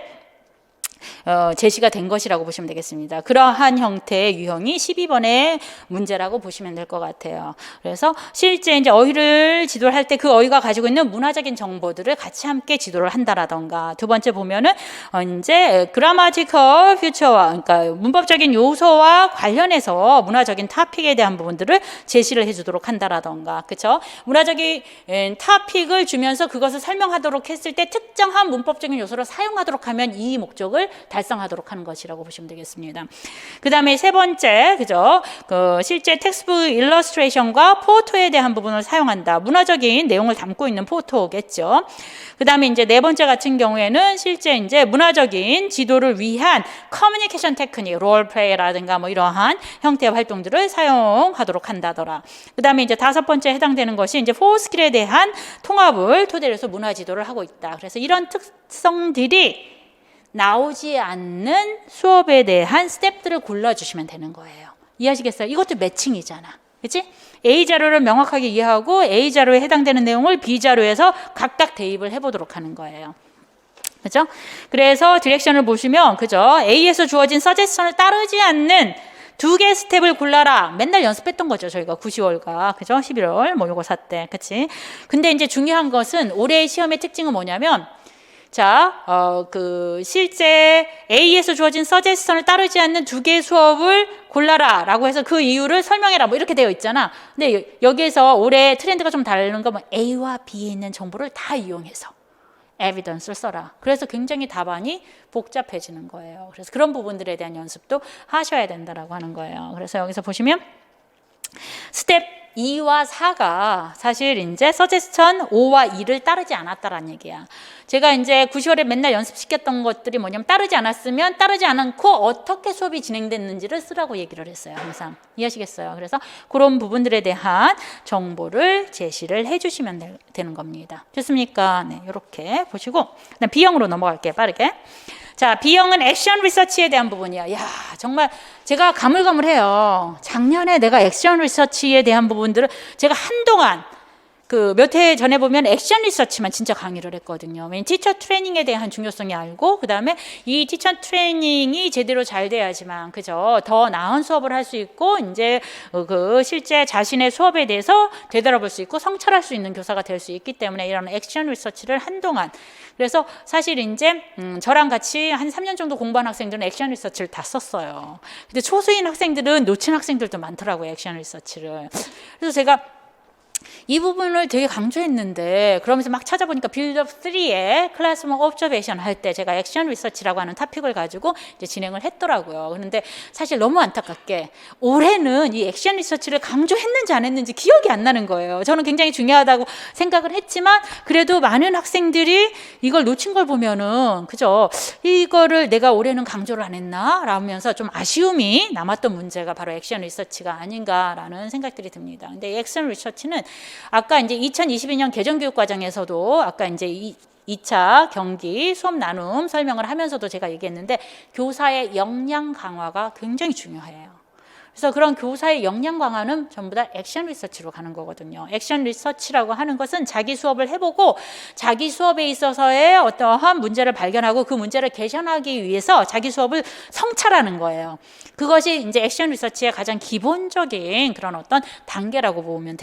제시가 된 것이라고 보시면 되겠습니다. 그러한 형태의 유형이 12번의 문제라고 보시면 될 것 같아요. 그래서 실제 이제 어휘를 지도를 할 때 그 어휘가 가지고 있는 문화적인 정보들을 같이 함께 지도를 한다라던가 두 번째 보면은 이제 grammatical feature와 그러니까 문법적인 요소와 관련해서 문화적인 토픽에 대한 부분들을 제시를 해주도록 한다라던가 그렇죠? 문화적인 토픽을 주면서 그것을 설명하도록 했을 때 특정한 문법적인 요소를 사용하도록 하면 이 목적을 달성하도록 하는 것이라고 보시면 되겠습니다. 그 다음에 세 번째, 그죠? 실제 텍스트북 일러스트레이션과 포토에 대한 부분을 사용한다. 문화적인 내용을 담고 있는 포토겠죠. 그 다음에 이제 네 번째 같은 경우에는 실제 이제 문화적인 지도를 위한 커뮤니케이션 테크닉, 롤플레이라든가 뭐 이러한 형태의 활동들을 사용하도록 한다더라. 그 다음에 이제 다섯 번째 해당되는 것이 이제 포스킬에 대한 통합을 토대로 해서 문화 지도를 하고 있다. 그래서 이런 특성들이 나오지 않는 수업에 대한 스텝들을 골라주시면 되는 거예요. 이해하시겠어요? 이것도 매칭이잖아. 그치? A 자료를 명확하게 이해하고 A 자료에 해당되는 내용을 B 자료에서 각각 대입을 해보도록 하는 거예요. 그죠? 그래서 디렉션을 보시면, 그죠? A에서 주어진 서제스션을 따르지 않는 두 개의 스텝을 골라라. 맨날 연습했던 거죠. 저희가 9, 10월과. 그죠? 11월. 뭐 요거 샀대. 그치? 근데 이제 중요한 것은 올해의 시험의 특징은 뭐냐면, 자, 실제 A에서 주어진 서제스션을 따르지 않는 두 개의 수업을 골라라 라고 해서 그 이유를 설명해라 뭐 이렇게 되어 있잖아. 근데 여기에서 올해 트렌드가 좀 다른 건 뭐 A와 B에 있는 정보를 다 이용해서 에비던스를 써라. 그래서 굉장히 답안이 복잡해지는 거예요. 그래서 그런 부분들에 대한 연습도 하셔야 된다라고 하는 거예요. 그래서 여기서 보시면 스텝 2와 4가 사실 이제 서제스천 5와 2를 따르지 않았다라는 얘기야. 제가 이제 9, 10월에 맨날 연습시켰던 것들이 뭐냐면 따르지 않았으면 따르지 않고 어떻게 수업이 진행됐는지를 쓰라고 얘기를 했어요. 항상. 이해하시겠어요? 그래서 그런 부분들에 대한 정보를 제시를 해주시면 되는 겁니다. 됐습니까? 네, 이렇게 보시고 그다음 B형으로 넘어갈게요. 빠르게. 자, B형은 액션 리서치에 대한 부분이야. 야, 정말 제가 가물가물해요. 작년에 내가 액션 리서치에 대한 부분들을 제가 한동안 몇 해 전에 보면 액션 리서치만 진짜 강의를 했거든요. 왜냐면 티처 트레이닝에 대한 중요성이 알고 그다음에 이 티처 트레이닝이 제대로 잘 돼야지만 그죠? 더 나은 수업을 할 수 있고 이제 실제 자신의 수업에 대해서 되돌아볼 수 있고 성찰할 수 있는 교사가 될 수 있기 때문에 이런 액션 리서치를 한동안 그래서 사실 이제 저랑 같이 한 3년 정도 공부한 학생들은 액션 리서치를 다 썼어요. 근데 초수인 학생들은 놓친 학생들도 많더라고요. 액션 리서치를. 그래서 제가 이 부분을 되게 강조했는데 그러면서 막 찾아보니까 빌드업 3에 클래스룸 옵저베이션 할 때 제가 액션 리서치라고 하는 토픽을 가지고 이제 진행을 했더라고요. 그런데 사실 너무 안타깝게 올해는 이 액션 리서치를 강조했는지 안 했는지 기억이 안 나는 거예요. 저는 굉장히 중요하다고 생각을 했지만 그래도 많은 학생들이 이걸 놓친 걸 보면은 그죠? 이거를 내가 올해는 강조를 안 했나? 라면서 좀 아쉬움이 남았던 문제가 바로 액션 리서치가 아닌가라는 생각들이 듭니다. 근데 이 액션 리서치는 아까 이제 2022년 개정교육 과정에서도 아까 이제 2차 경기 수업 나눔 설명을 하면서도 제가 얘기했는데 교사의 역량 강화가 굉장히 중요해요. 그래서 그런 교사의 역량 강화는 전부 다 액션 리서치로 가는 거거든요. 액션 리서치라고 하는 것은 자기 수업을 해보고 자기 수업에 있어서의 어떠한 문제를 발견하고 그 문제를 개선하기 위해서 자기 수업을 성찰하는 거예요. 그것이 이제 액션 리서치의 가장 기본적인 그런 어떤 단계라고 보면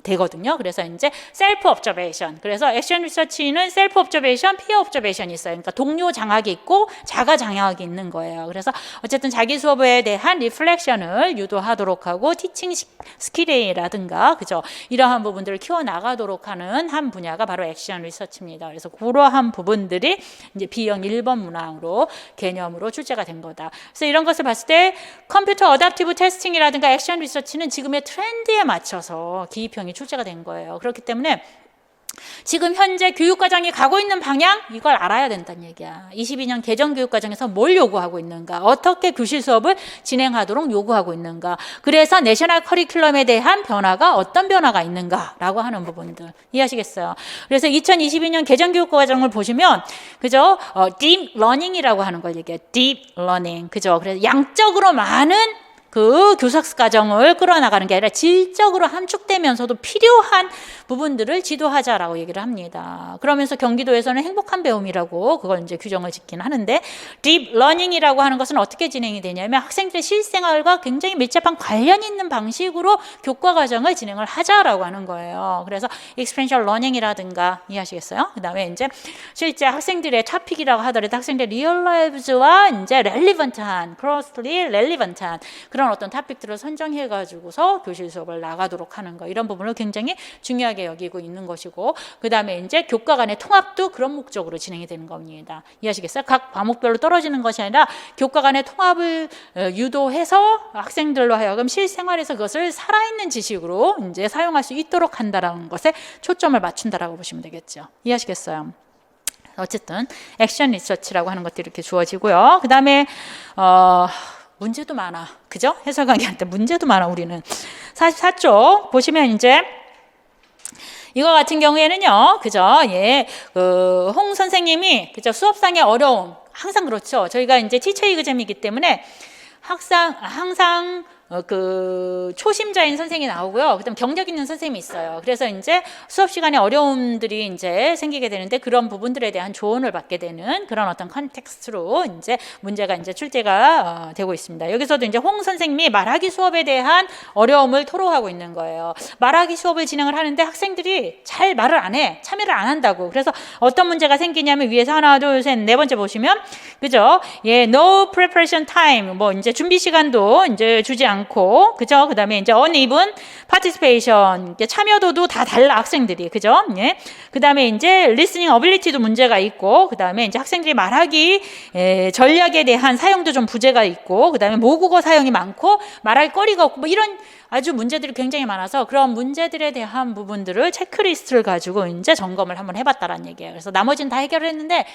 되거든요. 그래서 이제 셀프 옵저베이션. 그래서 액션 리서치는 셀프 옵저베이션, 피어 옵저베이션이 있어요. 그러니까 동료 장학이 있고 자가 장학이 있는 거예요. 그래서 어쨌든 자기 수업에 대한 리플렉션을 진행을 유도하도록 하고 티칭 스킬이라든가 그죠? 이러한 부분들을 키워나가도록 하는 한 분야가 바로 액션 리서치입니다. 그래서 그러한 부분들이 이제 B형 1번 문항으로 개념으로 출제가 된 거다. 그래서 이런 것을 봤을 때 컴퓨터 어댑티브 테스팅이라든가 액션 리서치는 지금의 트렌드에 맞춰서 기입형이 출제가 된 거예요. 그렇기 때문에 지금 현재 교육과정이 가고 있는 방향 이걸 알아야 된다는 얘기야. 22년 개정교육과정에서 뭘 요구하고 있는가, 어떻게 교실 수업을 진행하도록 요구하고 있는가, 그래서 내셔널 커리큘럼에 대한 변화가 어떤 변화가 있는가라고 하는 부분들 이해하시겠어요? 그래서 2022년 개정교육과정을 보시면 그죠? deep learning이라고 하는 걸 얘기해요. deep learning 그죠? 그래서 양적으로 많은 그 교사 과정을 끌어나가는 게 아니라 질적으로 함축되면서도 필요한 부분들을 지도하자라고 얘기를 합니다. 그러면서 경기도에서는 행복한 배움이라고 그걸 이제 규정을 짓긴 하는데 deep learning이라고 하는 것은 어떻게 진행이 되냐면 학생들의 실생활과 굉장히 밀접한 관련 있는 방식으로 교과 과정을 진행을 하자라고 하는 거예요. 그래서 experiential learning이라든가 이해하시겠어요? 그다음에 이제 실제 학생들의 토픽이라고 하더라도 학생들의 real lives와 이제 relevant한, closely relevant한 그런 어떤 토픽들을 선정해 가지고서 교실 수업을 나가도록 하는 거 이런 부분을 굉장히 중요하게 여기고 있는 것이고 그다음에 이제 교과 간의 통합도 그런 목적으로 진행이 되는 겁니다. 이해하시겠어요? 각 과목별로 떨어지는 것이 아니라 교과 간의 통합을 유도해서 학생들로 하여금 실생활에서 그것을 살아있는 지식으로 이제 사용할 수 있도록 한다라는 것에 초점을 맞춘다라고 보시면 되겠죠. 이해하시겠어요? 어쨌든 액션 리서치라고 하는 것들이 이렇게 주어지고요. 그다음에 문제도 많아. 그죠? 해설 강의할 때 문제도 많아, 우리는. 44쪽 보시면 이제 이거 같은 경우에는요. 그죠? 예. 홍 선생님이 그죠? 수업상의 어려움. 항상 그렇죠. 저희가 이제 티처 이그잼이기 때문에 항상 그 초심자인 선생님이 나오고요. 그다음 경력 있는 선생님이 있어요. 그래서 이제 수업 시간에 어려움들이 이제 생기게 되는데 그런 부분들에 대한 조언을 받게 되는 그런 어떤 컨텍스트로 이제 문제가 이제 출제가 되고 있습니다. 여기서도 이제 홍 선생님이 말하기 수업에 대한 어려움을 토로하고 있는 거예요. 말하기 수업을 진행을 하는데 학생들이 잘 말을 안 해. 참여를 안 한다고. 그래서 어떤 문제가 생기냐면 위에서 하나, 둘, 셋, 네 번째 보시면 그죠? 예, no preparation time. 뭐 이제 준비 시간도 이제 주지 않고 그죠? 그다음에 이제 uneven participation 참여도도 다 달라 학생들이 그죠? 예. 그다음에 이제 listening ability도 문제가 있고 그다음에 이제 학생들이 말하기 전략에 대한 사용도 좀 부재가 있고 그다음에 모국어 사용이 많고 말할 거리가 없고 뭐 이런 아주 문제들이 굉장히 많아서 그런 문제들에 대한 부분들을 체크리스트를 가지고 이제 점검을 한번 해봤다라는 얘기예요. 그래서 나머지는 다 해결을 했는데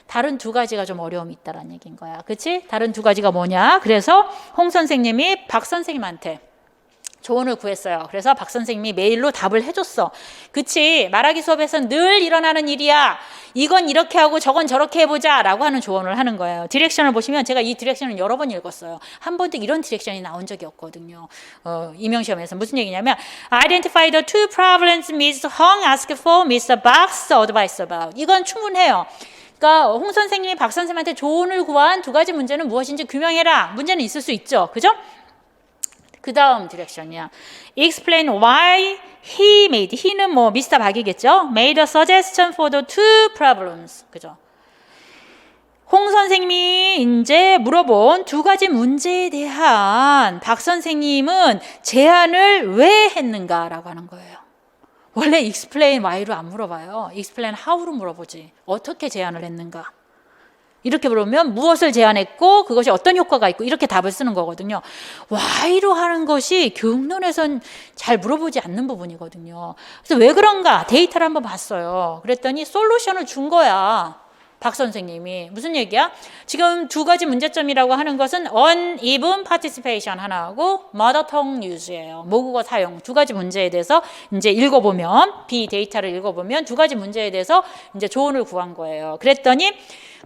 다른 두 가지가 좀 어려움이 있다라는 얘기인 거야. 그치? 다른 두 가지가 뭐냐? 그래서 홍 선생님이 박 선생님한테 조언을 구했어요. 그래서 박 선생님이 메일로 답을 해줬어. 그치? 말하기 수업에서는 늘 일어나는 일이야. 이건 이렇게 하고 저건 저렇게 해보자 라고 하는 조언을 하는 거예요. 디렉션을 보시면 제가 이 디렉션을 여러 번 읽었어요. 한 번도 이런 디렉션이 나온 적이 없거든요. 임용시험에서 무슨 얘기냐면 Identify the two problems Ms. Hong asked for Mr. Bak's advice about. 이건 충분해요. 그러니까 홍 선생님이 박 선생님한테 조언을 구한 두 가지 문제는 무엇인지 규명해라. 문제는 있을 수 있죠. 그죠? 그 다음 디렉션이야. Explain why he made. he는 뭐 미스터 박이겠죠. Made a suggestion for the two problems. 그죠? 홍 선생님이 이제 물어본 두 가지 문제에 대한 박 선생님은 제안을 왜 했는가라고 하는 거예요. 원래 explain why로 안 물어봐요. explain how로 물어보지. 어떻게 제안을 했는가. 이렇게 물으면 무엇을 제안했고 그것이 어떤 효과가 있고 이렇게 답을 쓰는 거거든요. why로 하는 것이 교육론에선 잘 물어보지 않는 부분이거든요. 그래서 왜 그런가 데이터를 한번 봤어요. 그랬더니 솔루션을 준 거야. 박 선생님이. 무슨 얘기야? 지금 두 가지 문제점이라고 하는 것은 uneven participation 하나하고 mother tongue use예요. 모국어 사용. 두 가지 문제에 대해서 이제 읽어보면 B 데이터를 읽어보면 두 가지 문제에 대해서 이제 조언을 구한 거예요. 그랬더니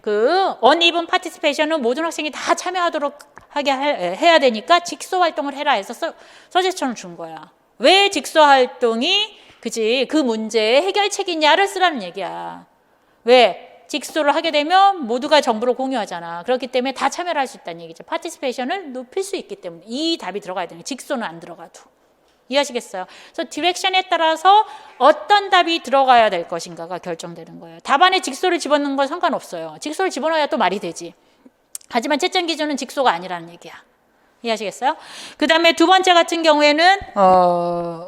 그 uneven participation은 모든 학생이 다 참여하도록 하게 해야 되니까 직소 활동을 해라 해서 서제션을 준 거야. 왜 직소 활동이 그지 그 문제의 해결책이냐를 쓰라는 얘기야. 왜? 직소를 하게 되면 모두가 정보를 공유하잖아. 그렇기 때문에 다 참여를 할 수 있다는 얘기죠. 파티시페이션을 높일 수 있기 때문에 이 답이 들어가야 되는 거예요. 직소는 안 들어가도. 이해하시겠어요? 그래서 디렉션에 따라서 어떤 답이 들어가야 될 것인가가 결정되는 거예요. 답안에 직소를 집어넣는 건 상관없어요. 직소를 집어넣어야 또 말이 되지. 하지만 채점 기준은 직소가 아니라는 얘기야. 이해하시겠어요? 그 다음에 두 번째 같은 경우에는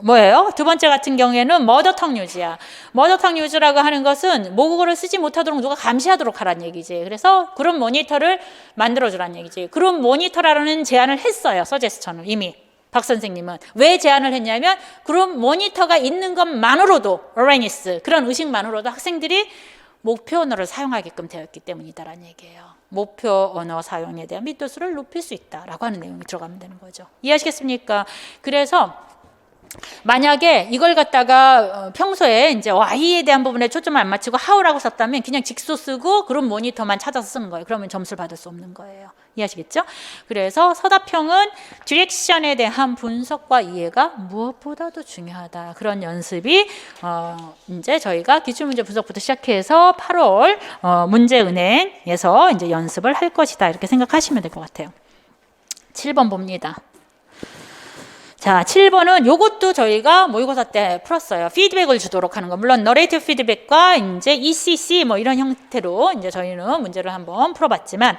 뭐예요? 두 번째 같은 경우에는 머더텅 유즈야. 머더텅 유즈라고 하는 것은 모국어를 쓰지 못하도록 누가 감시하도록 하라는 얘기지. 그래서 그런 모니터를 만들어주라는 얘기지. 그런 모니터라는 제안을 했어요. 서제스천을 이미. 박 선생님은 왜 제안을 했냐면 그런 모니터가 있는 것만으로도 어웨니스 그런 의식만으로도 학생들이 목표 언어를 사용하게끔 되었기 때문이다라는 얘기예요. 목표 언어 사용에 대한 미도수를 높일 수 있다라고 하는 내용이 들어가면 되는 거죠. 이해하시겠습니까? 그래서 만약에 이걸 갖다가 평소에 이제 Y에 대한 부분에 초점을 안 맞추고 How라고 썼다면 그냥 직소 쓰고 그런 모니터만 찾아서 쓰는 거예요. 그러면 점수를 받을 수 없는 거예요. 이해하시겠죠? 그래서 서답형은 디렉션에 대한 분석과 이해가 무엇보다도 중요하다. 그런 연습이 이제 저희가 기출문제 분석부터 시작해서 8월 문제은행에서 이제 연습을 할 것이다. 이렇게 생각하시면 될 것 같아요. 7번 봅니다. 자, 7번은 요것도 저희가 모의고사 때 풀었어요. 피드백을 주도록 하는 거. 물론 너레이티브 피드백과 이제 ECC 뭐 이런 형태로 이제 저희는 문제를 한번 풀어봤지만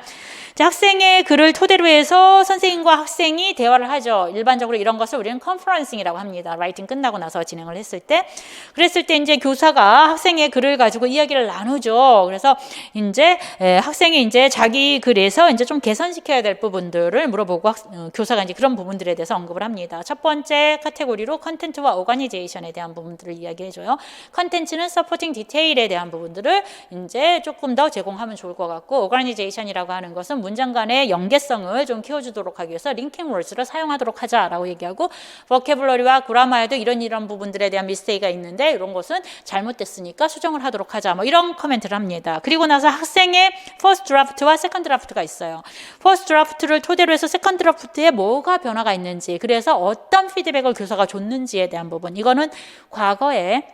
학생의 글을 토대로 해서 선생님과 학생이 대화를 하죠. 일반적으로 이런 것을 우리는 컨퍼런싱이라고 합니다. 라이팅 끝나고 나서 진행을 했을 때. 그랬을 때 이제 교사가 학생의 글을 가지고 이야기를 나누죠. 그래서 이제 학생이 이제 자기 글에서 이제 좀 개선시켜야 될 부분들을 물어보고 교사가 이제 그런 부분들에 대해서 언급을 합니다. 첫 번째 카테고리로 컨텐츠와 오가니제이션에 대한 부분들을 이야기해줘요. 컨텐츠는 서포팅 디테일에 대한 부분들을 이제 조금 더 제공하면 좋을 것 같고 오가니제이션이라고 하는 것은 문장 간의 연계성을 좀 키워주도록 하기 위해서 링킹 월드를 사용하도록 하자라고 얘기하고 버케블러리와 그라마에도 이런 부분들에 대한 미스테이크가 있는데 이런 것은 잘못됐으니까 수정을 하도록 하자 뭐 이런 코멘트를 합니다. 그리고 나서 학생의 퍼스트 드래프트와 세컨드 드래프트가 있어요. 퍼스트 드래프트를 토대로 해서 세컨드 드래프트에 뭐가 변화가 있는지 그래서 어떤 피드백을 교사가 줬는지에 대한 부분 이거는 과거에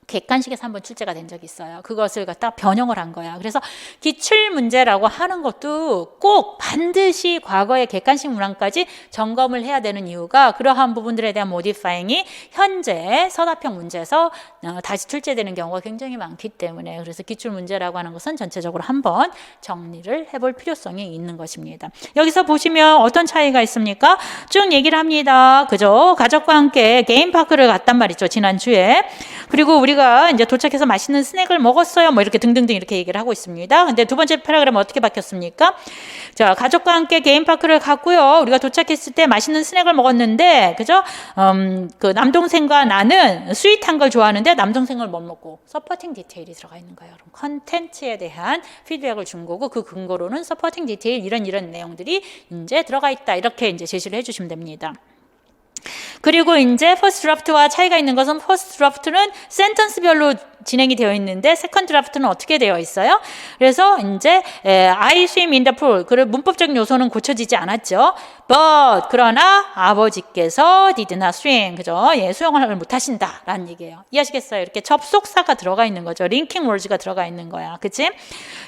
객관식에서 한번 출제가 된 적이 있어요. 그것을 갖다 변형을 한 거야. 그래서 기출 문제라고 하는 것도 꼭 반드시 과거의 객관식 문항까지 점검을 해야 되는 이유가 그러한 부분들에 대한 모디파잉이 현재 서답형 문제에서 다시 출제되는 경우가 굉장히 많기 때문에 그래서 기출 문제라고 하는 것은 전체적으로 한번 정리를 해볼 필요성이 있는 것입니다. 여기서 보시면 어떤 차이가 있습니까? 쭉 얘기를 합니다. 그죠? 가족과 함께 게임파크를 갔단 말이죠. 지난주에. 그리고 우리가 이제 도착해서 맛있는 스낵을 먹었어요. 뭐 이렇게 등등등 이렇게 얘기를 하고 있습니다. 근데 두 번째 패러그램은 어떻게 바뀌었습니까? 자, 가족과 함께 게임파크를 갔고요. 우리가 도착했을 때 맛있는 스낵을 먹었는데, 그죠? 그 남동생과 나는 스윗한 걸 좋아하는데 남동생을 못 먹고 서포팅 디테일이 들어가 있는 거예요. 그럼 컨텐츠에 대한 피드백을 준 거고 그 근거로는 서포팅 디테일 이런 내용들이 이제 들어가 있다. 이렇게 이제 제시를 해주시면 됩니다. 그리고 이제 퍼스트 드래프트와 차이가 있는 것은 퍼스트 드래프트는 센텐스별로 진행이 되어 있는데 세컨드 드래프트는 어떻게 되어 있어요? 그래서 이제 I swim in the pool. 그 문법적인 요소는 고쳐지지 않았죠. But 그러나 아버지께서 did not swim. 그죠? 예, 수영을 못 하신다라는 얘기예요. 이해하시겠어요? 이렇게 접속사가 들어가 있는 거죠. 링킹 월즈가 들어가 있는 거야. 그치?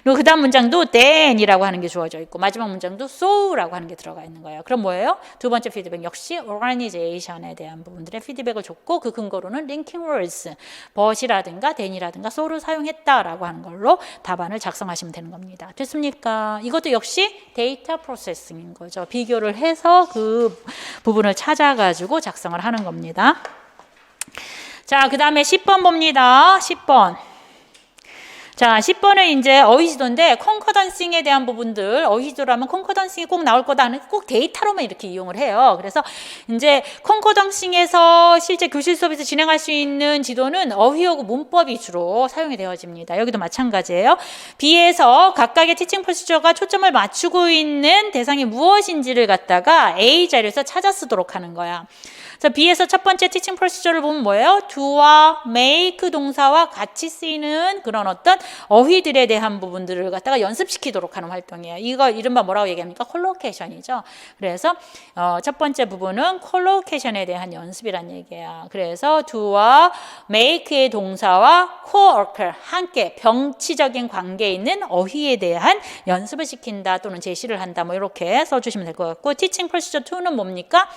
그리고 그다음 문장도 then이라고 하는 게 주어져 있고 마지막 문장도 so라고 하는 게 들어가 있는 거예요. 그럼 뭐예요? 두 번째 피드백 역시 organization에 대한 부분들의 피드백을 줬고 그 근거로는 링킹 월즈, but이라든가 then이라든가 so를 사용했다라고 하는 걸로 답안을 작성하시면 되는 겁니다. 됐습니까? 이것도 역시 데이터 프로세싱인 거죠. 비교를 해서 그 부분을 찾아가지고 작성을 하는 겁니다. 자, 그 다음에 10번 봅니다. 10번. 자, 10번은 이제 어휘지도인데 콩커던싱에 대한 부분들 어휘지도라면 콩커던싱이 꼭 나올 거다 하는 꼭 데이터로만 이렇게 이용을 해요. 그래서 이제 콩커던싱에서 실제 교실 수업에서 진행할 수 있는 지도는 어휘하고 문법이 주로 사용이 되어집니다. 여기도 마찬가지예요. B에서 각각의 티칭 프로시저가 초점을 맞추고 있는 대상이 무엇인지를 갖다가 A 자료에서 찾아 쓰도록 하는 거야. 그래서 B에서 첫 번째 티칭 프로시저를 보면 뭐예요? do와 make 동사와 같이 쓰이는 그런 어떤 어휘들에 대한 부분들을 갖다가 연습시키도록 하는 활동이에요. 이거 이른바 뭐라고 얘기합니까? 콜로케이션이죠. 그래서 첫 번째 부분은 콜로케이션에 대한 연습이란 얘기예요. 그래서 do와 make의 동사와 co-occur 함께 병치적인 관계에 있는 어휘에 대한 연습을 시킨다 또는 제시를 한다 뭐 이렇게 써주시면 될 것 같고 티칭 프로시저 2는 뭡니까?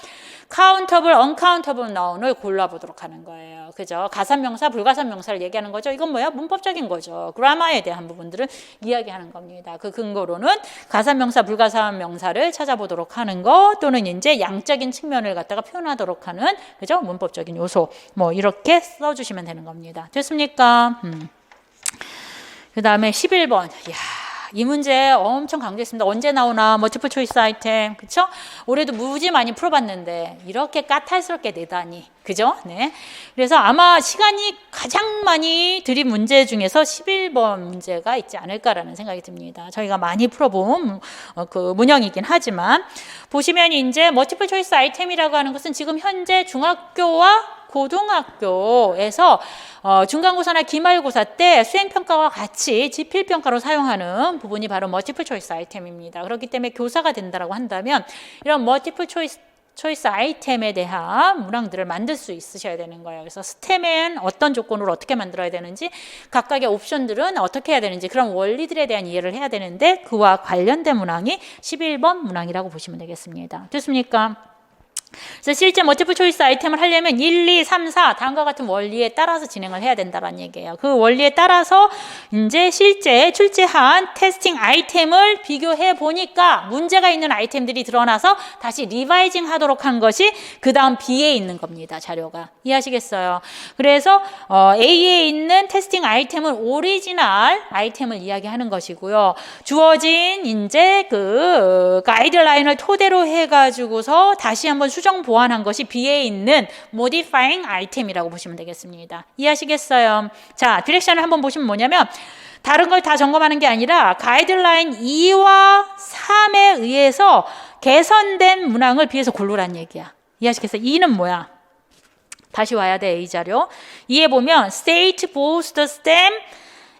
countable, uncountable noun을 골라보도록 하는 거예요. 그죠? 가산명사, 불가산명사를 얘기하는 거죠. 이건 뭐야? 문법적인 거죠. 그라마에 대한 부분들을 이야기하는 겁니다. 그 근거로는 가사명사, 불가사명사를 찾아보도록 하는 거 또는 이제 양적인 측면을 갖다가 표현하도록 하는 그죠? 문법적인 요소 뭐 이렇게 써주시면 되는 겁니다. 됐습니까? 그 다음에 11번. 이야, 이 문제 엄청 강조했습니다. 언제 나오나 멀티플 초이스 아이템, 그쵸? 올해도 무지 많이 풀어봤는데 이렇게 까탈스럽게 내다니, 그죠? 네. 그래서 아마 시간이 가장 많이 들인 문제 중에서 11번 문제가 있지 않을까라는 생각이 듭니다. 저희가 많이 풀어본 그 문형이긴 하지만 보시면 이제 멀티플 초이스 아이템이라고 하는 것은 지금 현재 중학교와 고등학교에서 중간고사나 기말고사 때 수행평가와 같이 지필평가로 사용하는 부분이 바로 멀티플 초이스 아이템입니다. 그렇기 때문에 교사가 된다고 한다면 이런 멀티플 초이스 아이템에 대한 문항들을 만들 수 있으셔야 되는 거예요. 그래서 스템엔 어떤 조건으로 어떻게 만들어야 되는지 각각의 옵션들은 어떻게 해야 되는지 그런 원리들에 대한 이해를 해야 되는데 그와 관련된 문항이 11번 문항이라고 보시면 되겠습니다. 됐습니까? 그래서 실제 멀티플 초이스 아이템을 하려면 1, 2, 3, 4 다음과 같은 원리에 따라서 진행을 해야 된다는 얘기예요. 그 원리에 따라서 이제 실제 출제한 테스팅 아이템을 비교해 보니까 문제가 있는 아이템들이 드러나서 다시 리바이징 하도록 한 것이 그 다음 B에 있는 겁니다. 자료가. 이해하시겠어요? 그래서 A에 있는 테스팅 아이템은 오리지널 아이템을 이야기하는 것이고요. 주어진 이제 그 가이드라인을 토대로 해가지고서 다시 한번 수정 보완한 것이 B에 있는 modifying 아이템이라고 보시면 되겠습니다. 이해하시겠어요? 자, 디렉션을 한번 보시면 뭐냐면 다른 걸 다 점검하는 게 아니라 가이드라인 2와 3에 의해서 개선된 문항을 B에서 고르란 얘기야. 이해하시겠어요? 2는 뭐야? 다시 와야 돼, A 자료. 2에 보면 state both the stem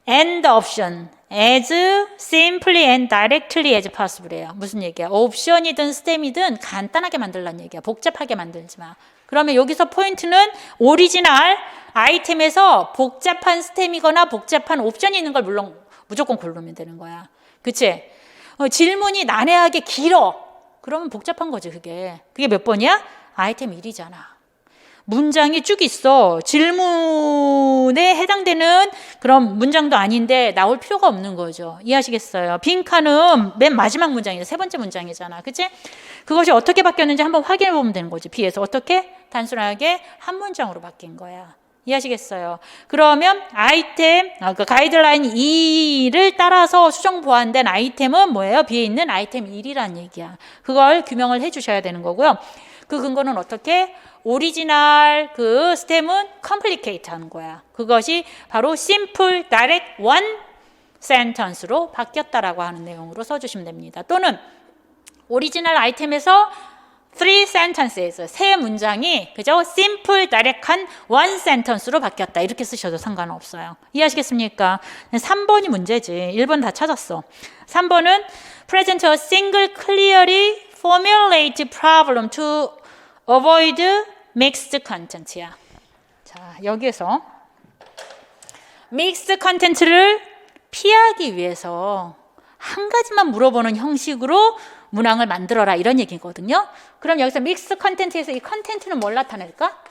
and the option as simply and directly as possible이에요. 무슨 얘기야? 옵션이든 스템이든 간단하게 만들란 얘기야. 복잡하게 만들지 마. 그러면 여기서 포인트는 오리지널 아이템에서 복잡한 스템이거나 복잡한 옵션이 있는 걸 물론 무조건 고르면 되는 거야. 그치? 질문이 난해하게 길어. 그러면 복잡한 거지, 그게. 그게 몇 번이야? 아이템 1이잖아. 문장이 쭉 있어. 질문에 해당되는 그런 문장도 아닌데 나올 필요가 없는 거죠. 이해하시겠어요? 빈칸은 맨 마지막 문장이죠. 세 번째 문장이잖아. 그치? 그것이 어떻게 바뀌었는지 한번 확인해 보면 되는 거지. B에서 어떻게? 단순하게 한 문장으로 바뀐 거야. 이해하시겠어요? 그러면 아이템, 그 가이드라인 2를 따라서 수정 보완된 아이템은 뭐예요? B에 있는 아이템 1이란 얘기야. 그걸 규명을 해 주셔야 되는 거고요. 그 근거는 어떻게? 오리지널 그 스템은 complicate 하는 거야. 그것이 바로 simple, direct, one sentence로 바뀌었다라고 하는 내용으로 써주시면 됩니다. 또는 오리지널 아이템에서 three sentences, 세 문장이 그죠? simple, direct한 one sentence로 바뀌었다. 이렇게 쓰셔도 상관없어요. 이해하시겠습니까? 3번이 문제지. 1번 다 찾았어. 3번은 present a single clearly formulated problem to avoid mixed content야. 자, 여기에서 mixed content를 피하기 위해서 한 가지만 물어보는 형식으로 문항을 만들어라 이런 얘기거든요. 그럼 여기서 mixed content에서 이 컨텐츠는 뭘 나타낼까?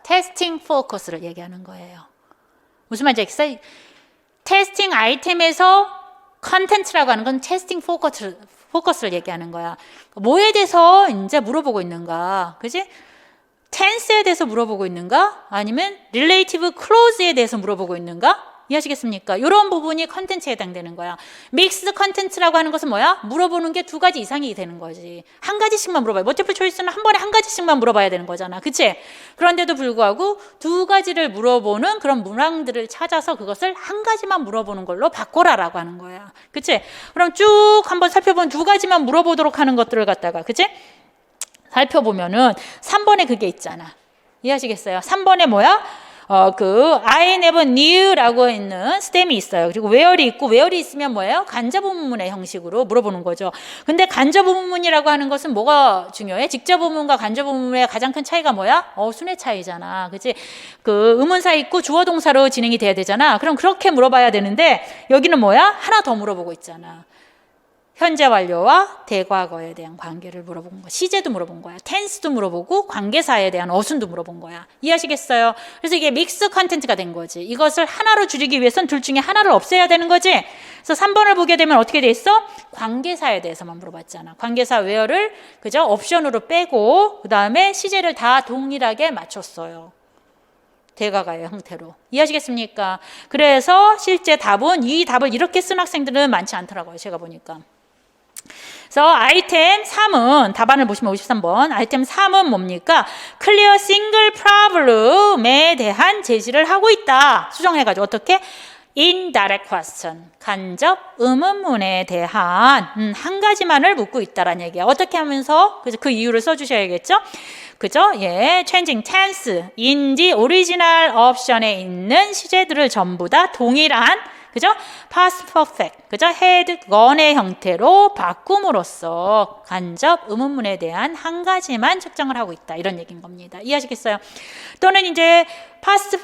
테스팅 포커스를 얘기하는 거예요. 무슨 말인지 알겠어요? 테스팅 아이템에서 컨텐츠라고 하는 건 테스팅 포커스를 얘기하는 거야. 뭐에 대해서 이제 물어보고 있는가? 그지? tense에 대해서 물어보고 있는가? 아니면 relative clause에 대해서 물어보고 있는가? 이해하시겠습니까? 이런 부분이 컨텐츠에 해당되는 거야. 믹스 컨텐츠라고 하는 것은 뭐야? 물어보는 게 두 가지 이상이 되는 거지. 한 가지씩만 물어봐요. 멀티플 초이스는 한 번에 한 가지씩만 물어봐야 되는 거잖아. 그치? 그런데도 불구하고 두 가지를 물어보는 그런 문항들을 찾아서 그것을 한 가지만 물어보는 걸로 바꿔라라고 하는 거야. 그치? 그럼 쭉 한번 살펴본 두 가지만 물어보도록 하는 것들을 갖다가, 그치? 살펴보면은 3번에 그게 있잖아. 이해하시겠어요? 3번에 뭐야? I never knew라고 있는 스템이 있어요. 그리고 where이 있고, where이 있으면 뭐예요? 간접문문의 형식으로 물어보는 거죠. 근데 간접문문이라고 하는 것은 뭐가 중요해? 직접문문과 간접문문의 가장 큰 차이가 뭐야? 순의 차이잖아. 그치? 그 의문사 있고 주어 동사로 진행이 돼야 되잖아. 그럼 그렇게 물어봐야 되는데, 여기는 뭐야? 하나 더 물어보고 있잖아. 현재 완료와 대과거에 대한 관계를 물어본 거야. 시제도 물어본 거야. 텐스도 물어보고 관계사에 대한 어순도 물어본 거야. 이해하시겠어요? 그래서 이게 믹스 컨텐츠가 된 거지. 이것을 하나로 줄이기 위해선 둘 중에 하나를 없애야 되는 거지. 그래서 3번을 보게 되면 어떻게 돼 있어? 관계사에 대해서만 물어봤잖아. 관계사 웨어를 그죠? 옵션으로 빼고 그 다음에 시제를 다 동일하게 맞췄어요. 대과거의 형태로. 이해하시겠습니까? 그래서 실제 답은 이 답을 이렇게 쓴 학생들은 많지 않더라고요. 제가 보니까. 그래서 아이템 3은 답안을 보시면 53번 아이템 3은 뭡니까? Clear single problem에 대한 제시를 하고 있다. 수정해가지고 어떻게? Indirect question, 간접 의문문에 대한 한 가지만을 묻고 있다라는 얘기야. 어떻게 하면서 그 이유를 써주셔야겠죠? 그죠? 예, changing tense, 인지 오리지널 옵션에 있는 시제들을 전부 다 동일한 그죠? past perfect, 그죠? had gone의 형태로 바꿈으로써 간접 의문문에 대한 한 가지만 측정을 하고 있다. 이런 얘기인 겁니다. 이해하시겠어요? 또는 이제 past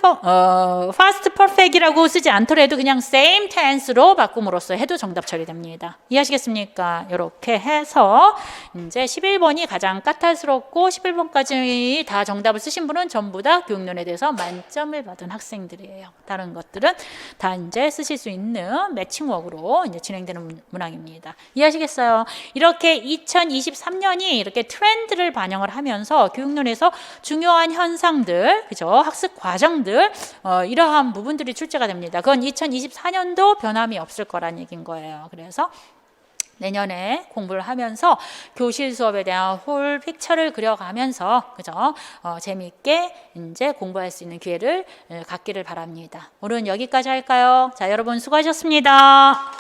perfect이라고 쓰지 않더라도 그냥 same tense로 바꿈으로써 해도 정답 처리됩니다. 이해하시겠습니까? 이렇게 해서 이제 11번이 가장 까탈스럽고 11번까지 다 정답을 쓰신 분은 전부 다 교육론에 대해서 만점을 받은 학생들이에요. 다른 것들은 다 이제 쓰실 수 있는 매칭워크로 이제 진행되는 문항입니다. 이해하시겠어요? 이렇게 2023년이 이렇게 트렌드를 반영을 하면서 교육론에서 중요한 현상들, 그죠? 학습 과정들, 이러한 부분들이 출제가 됩니다. 그건 2024년도 변함이 없을 거란 얘기인 거예요. 그래서 내년에 공부를 하면서 교실 수업에 대한 홀 픽처를 그려가면서 그죠? 재미있게 이제 공부할 수 있는 기회를 갖기를 바랍니다. 오늘은 여기까지 할까요? 자, 여러분 수고하셨습니다.